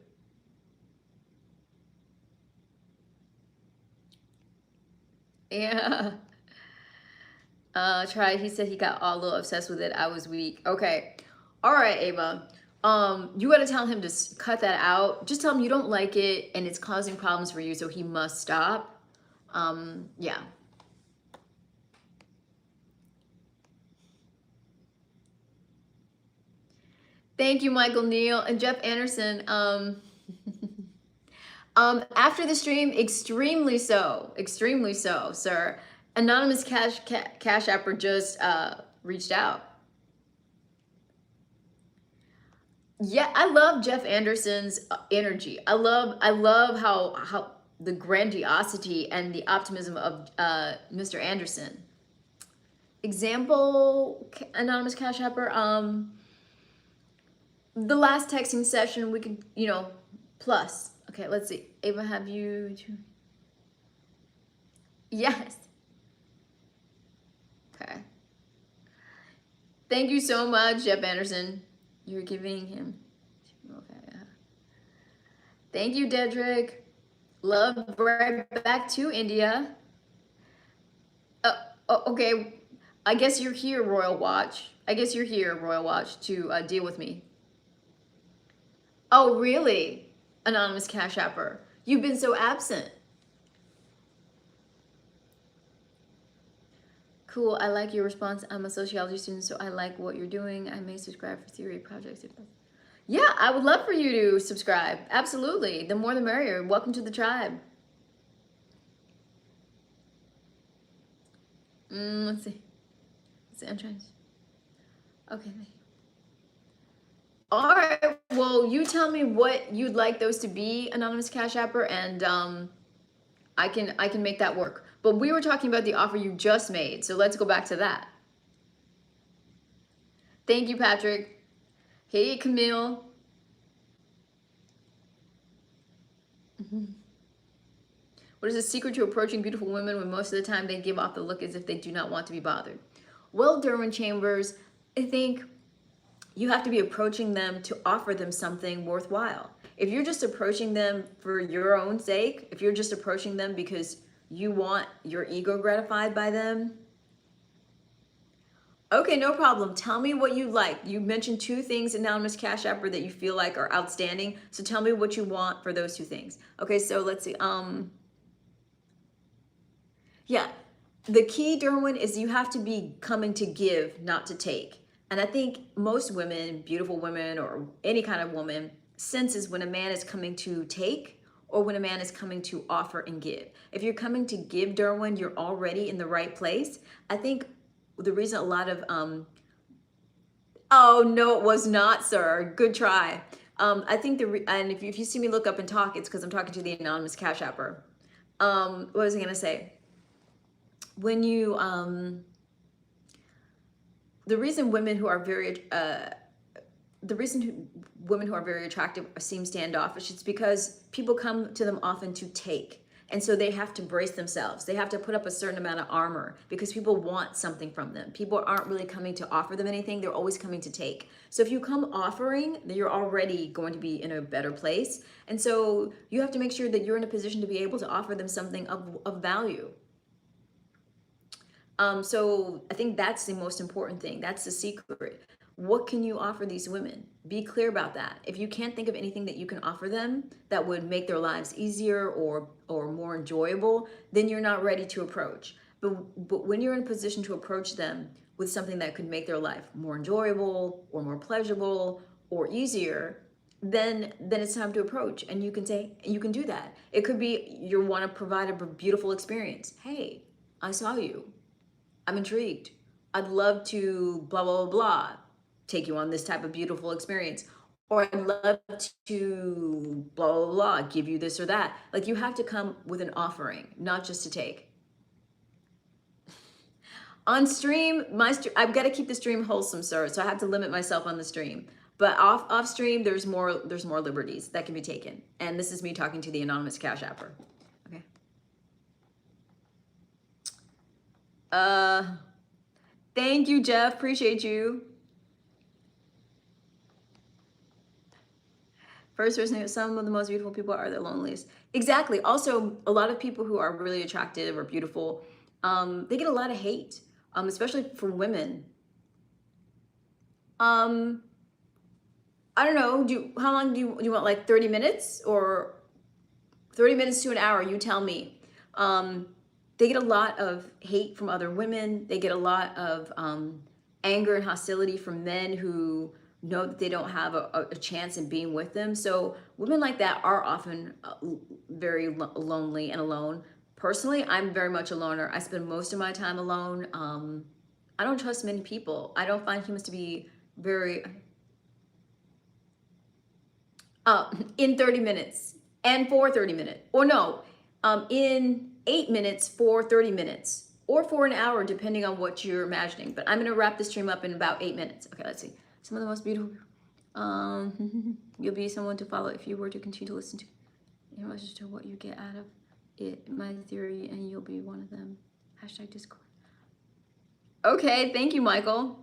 Yeah. Tried. He said he got all a little obsessed with it. I was weak. Okay. All right, Ava. You got to tell him to cut that out. Just tell him you don't like it and it's causing problems for you, so he must stop. Yeah. Thank you, Michael Neal and Jeff Anderson. After the stream, extremely so, sir. Anonymous Cash Apper just reached out. Yeah, I love Jeff Anderson's energy. I love how the grandiosity and the optimism of Mr. Anderson. Example, Anonymous Cash Apper. The last texting session, we could, plus. Okay, let's see. Ava, have you? Yes. Okay. Thank you so much, Jeff Anderson. You're giving him. Okay. Thank you, Dedrick. Love right back to India. Okay. I guess you're here, Royal Watch. To deal with me. Oh, really? Anonymous Cash Apper. You've been so absent. Cool, I like your response. I'm a sociology student, so I like what you're doing. I may subscribe for theory projects. Yeah, I would love for you to subscribe. Absolutely. The more the merrier. Welcome to the tribe. Let's see. I'm trying to... Okay. All right. Well, you tell me what you'd like those to be, Anonymous Cash Apper, and I can make that work. But we were talking about the offer you just made, so let's go back to that. Thank you, Patrick. Hey, Camille. What is the secret to approaching beautiful women when most of the time they give off the look as if they do not want to be bothered? Well, Derwin Chambers, I think you have to be approaching them to offer them something worthwhile. If you're just approaching them for your own sake, if you're just approaching them because you want your ego gratified by them, okay, no problem. Tell me what you like. You mentioned two things, Anonymous Cash Apper, that you feel like are outstanding. So tell me what you want for those two things. Okay, so let's see. Yeah, the key, Derwin, is you have to be coming to give, not to take. And I think most women, beautiful women or any kind of woman, senses when a man is coming to take or when a man is coming to offer and give. If you're coming to give, Derwin, you're already in the right place. I think the reason a lot of, oh, no, it was not, sir. Good try. I think and if you see me look up and talk, it's because I'm talking to the Anonymous Cash Apper. What was I going to say? When you, the reason women who are very, women who are very attractive seem standoffish, it's because people come to them often to take. And so they have to brace themselves. They have to put up a certain amount of armor because people want something from them. People aren't really coming to offer them anything. They're always coming to take. So if you come offering, then you're already going to be in a better place. And so you have to make sure that you're in a position to be able to offer them something of value. So I think that's the most important thing. That's the secret. What can you offer these women? Be clear about that. If you can't think of anything that you can offer them that would make their lives easier or more enjoyable, then you're not ready to approach. But when you're in a position to approach them with something that could make their life more enjoyable or more pleasurable or easier, then it's time to approach. And you can say, you can do that. It could be you want to provide a beautiful experience. Hey, I saw you. I'm intrigued. I'd love to blah, blah, blah, blah, take you on this type of beautiful experience. Or I'd love to blah, blah, blah, give you this or that. Like you have to come with an offering, not just to take. On stream, I've got to keep the stream wholesome, sir. So I have to limit myself on the stream. But off stream, there's more liberties that can be taken. And this is me talking to the Anonymous Cash Apper. Okay. Thank you, Jeff. Appreciate you. First person, some of the most beautiful people are the loneliest. Exactly. Also, a lot of people who are really attractive or beautiful, they get a lot of hate, especially for women. I don't know. How long do you want? Like 30 minutes or 30 minutes to an hour? You tell me. They get a lot of hate from other women. They get a lot of anger and hostility from men who know that they don't have a chance in being with them. So women like that are often very lonely and alone. Personally, I'm very much a loner. I spend most of my time alone. I don't trust many people. I don't find humans to be very... in 30 minutes and for 30 minutes. Or no, in 8 minutes for 30 minutes. Or for an hour, depending on what you're imagining. But I'm going to wrap the stream up in about 8 minutes. Okay, let's see. Some of the most beautiful... you'll be someone to follow if you were to continue to listen to in relation to what you get out of it, my theory, and you'll be one of them. Hashtag Discord. Okay, thank you, Michael.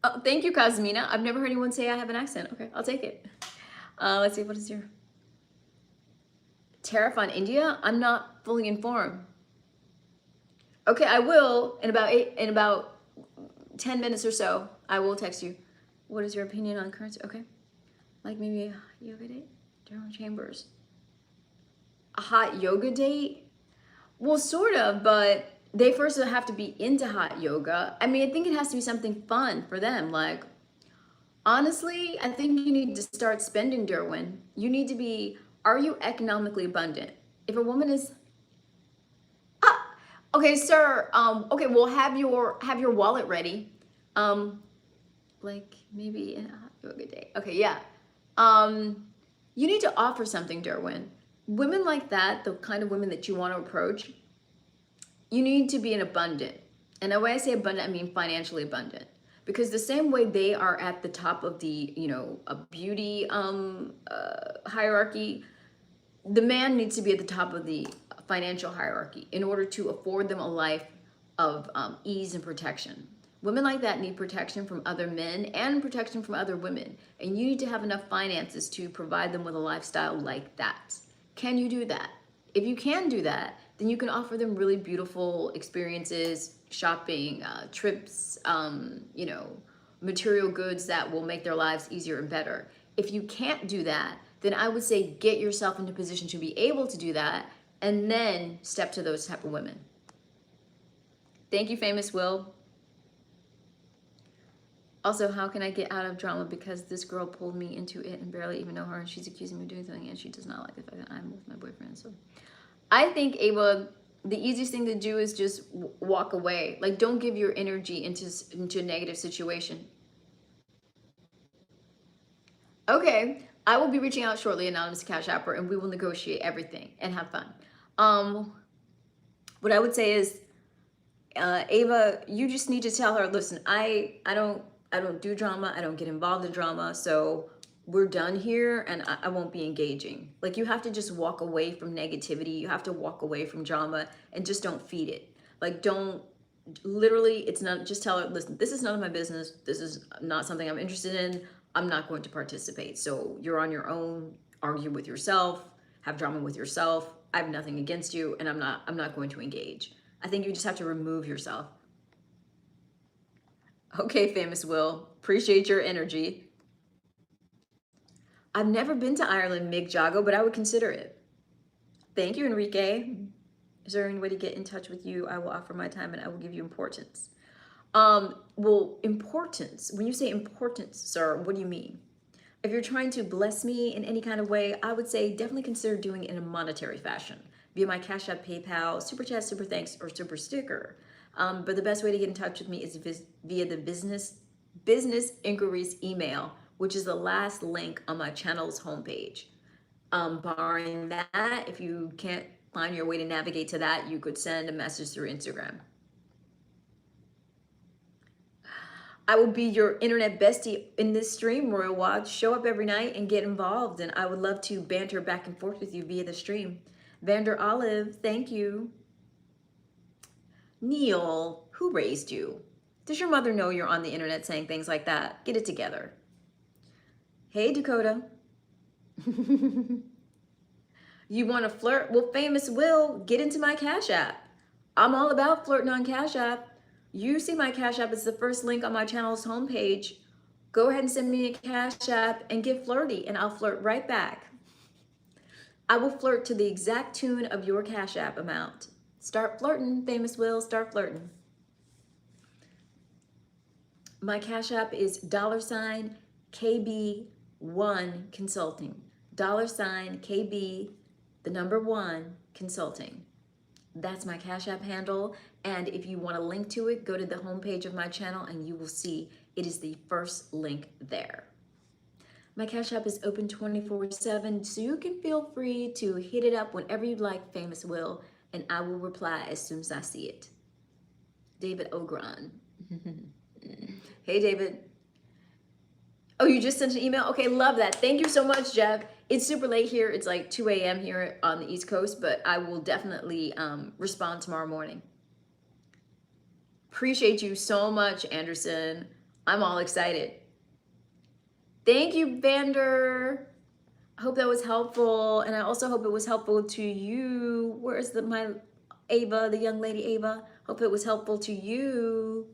Oh, thank you, Kazmina. I've never heard anyone say I have an accent. Okay, I'll take it. Let's see, what is your tariff on India? I'm not fully informed. Okay, I will in about 10 minutes or so. I will text you. What is your opinion on currency? Okay, like maybe a yoga date, General Chambers. A hot yoga date? Well, sort of, but they first have to be into hot yoga. I mean, I think it has to be something fun for them. Like, honestly, I think you need to start spending, Derwin. You need to be, are you economically abundant? If a woman is, okay, sir, okay, well, have your wallet ready. Like maybe in a hot yoga day. Okay, yeah. You need to offer something, Derwin. Women like that, the kind of women that you want to approach, you need to be an abundant. And the way I say abundant, I mean financially abundant. Because the same way they are at the top of the, a beauty hierarchy, the man needs to be at the top of the financial hierarchy in order to afford them a life of ease and protection. Women like that need protection from other men and protection from other women. And you need to have enough finances to provide them with a lifestyle like that. Can you do that? If you can do that, then you can offer them really beautiful experiences, shopping, trips, material goods that will make their lives easier and better. If you can't do that, then I would say get yourself into a position to be able to do that and then step to those type of women. Thank you, Famous Will. Also, how can I get out of drama because this girl pulled me into it and barely even know her and she's accusing me of doing something and she does not like the fact that I'm with my boyfriend. So I think, Ava, the easiest thing to do is just walk away. Like, don't give your energy into a negative situation. Okay, I will be reaching out shortly, Anonymous Cash Apper, and we will negotiate everything and have fun. What I would say is, Ava, you just need to tell her, listen, I don't do drama. I don't get involved in drama. So we're done here and I won't be engaging. Like, you have to just walk away from negativity. You have to walk away from drama and just don't feed it. Like, don't, literally, it's not, just tell her, listen, this is none of my business. This is not something I'm interested in. I'm not going to participate. So you're on your own, argue with yourself, have drama with yourself. I have nothing against you and I'm not going to engage. I think you just have to remove yourself. Okay, Famous Will, appreciate your energy. I've never been to Ireland, Mig Jago, but I would consider it. Thank you, Enrique. Is there any way to get in touch with you? I will offer my time and I will give you importance. Well, importance, when you say importance, sir, what do you mean? If you're trying to bless me in any kind of way, I would say definitely consider doing it in a monetary fashion via my Cash App, PayPal, Super Chat, Super Thanks, or Super Sticker. But the best way to get in touch with me is via the business inquiries email, which is the last link on my channel's homepage. Barring that, if you can't find your way to navigate to that, you could send a message through Instagram. I will be your internet bestie in this stream, Royal Watch. Show up every night and get involved, and I would love to banter back and forth with you via the stream. Vander Olive, thank you. Neil, who raised you? Does your mother know you're on the internet saying things like that? Get it together. Hey, Dakota. You want to flirt? Well, Famous Will, get into my Cash App. I'm all about flirting on Cash App. You see my Cash App, it's the first link on my channel's homepage. Go ahead and send me a Cash App and get flirty, and I'll flirt right back. I will flirt to the exact tune of your Cash App amount. Start flirting, Famous Will, start flirting. My Cash App is $KB1 Consulting. $KB, the number 1, Consulting. That's my Cash App handle. And if you want a link to it, go to the homepage of my channel and you will see it is the first link there. My Cash App is open 24/7, so you can feel free to hit it up whenever you like, Famous Will, and I will reply as soon as I see it. David Ogron. Hey, David. Oh, you just sent an email? Okay, love that. Thank you so much, Jeff. It's super late here. It's like 2 a.m. here on the East Coast, but I will definitely respond tomorrow morning. Appreciate you so much, Anderson. I'm all excited. Thank you, Vander. I hope that was helpful, and I also hope it was helpful to you. Where's my Ava, the young lady Ava? Hope it was helpful to you.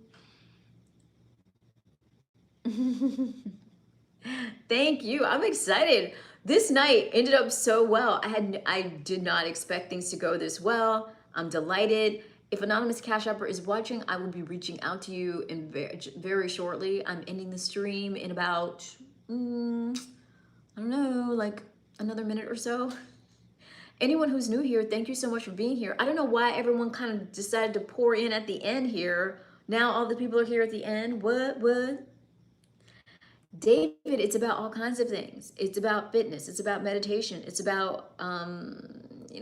Thank you. I'm excited. This night ended up so well. I did not expect things to go this well. I'm delighted. If Anonymous Cash Apper is watching, I will be reaching out to you in very shortly. I'm ending the stream in about, I don't know, like another minute or so. Anyone who's new here, thank you so much for being here. I don't know why everyone kind of decided to pour in at the end here. Now all the people are here at the end. What? David, it's about all kinds of things. It's about fitness. It's about meditation. It's about,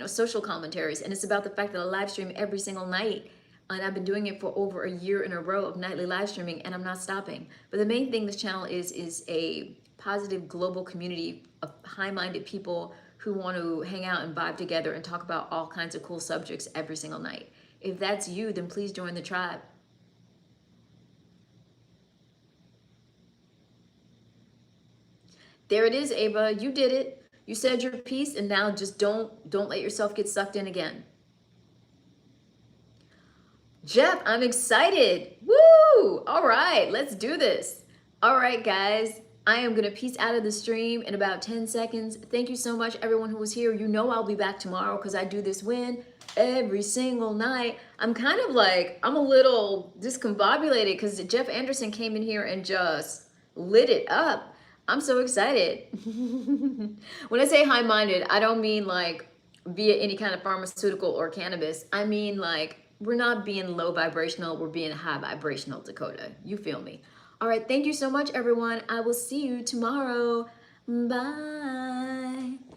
social commentaries. And it's about the fact that I live stream every single night. And I've been doing it for over a year in a row of nightly live streaming, and I'm not stopping. But the main thing this channel is a positive global community of high-minded people who want to hang out and vibe together and talk about all kinds of cool subjects every single night. If that's you, then please join the tribe. There it is, Ava. You did it. You said your piece, and now just don't let yourself get sucked in again. Jeff, I'm excited. Woo! All right, let's do this. All right, guys. I am going to peace out of the stream in about 10 seconds. Thank you so much, everyone who was here. You know I'll be back tomorrow because I do this win every single night. I'm kind of like, I'm a little discombobulated because Jeff Anderson came in here and just lit it up. I'm so excited. When I say high-minded, I don't mean like via any kind of pharmaceutical or cannabis. I mean like we're not being low vibrational, we're being high vibrational, Dakota. You feel me? All right, thank you so much, everyone. I will see you tomorrow. Bye.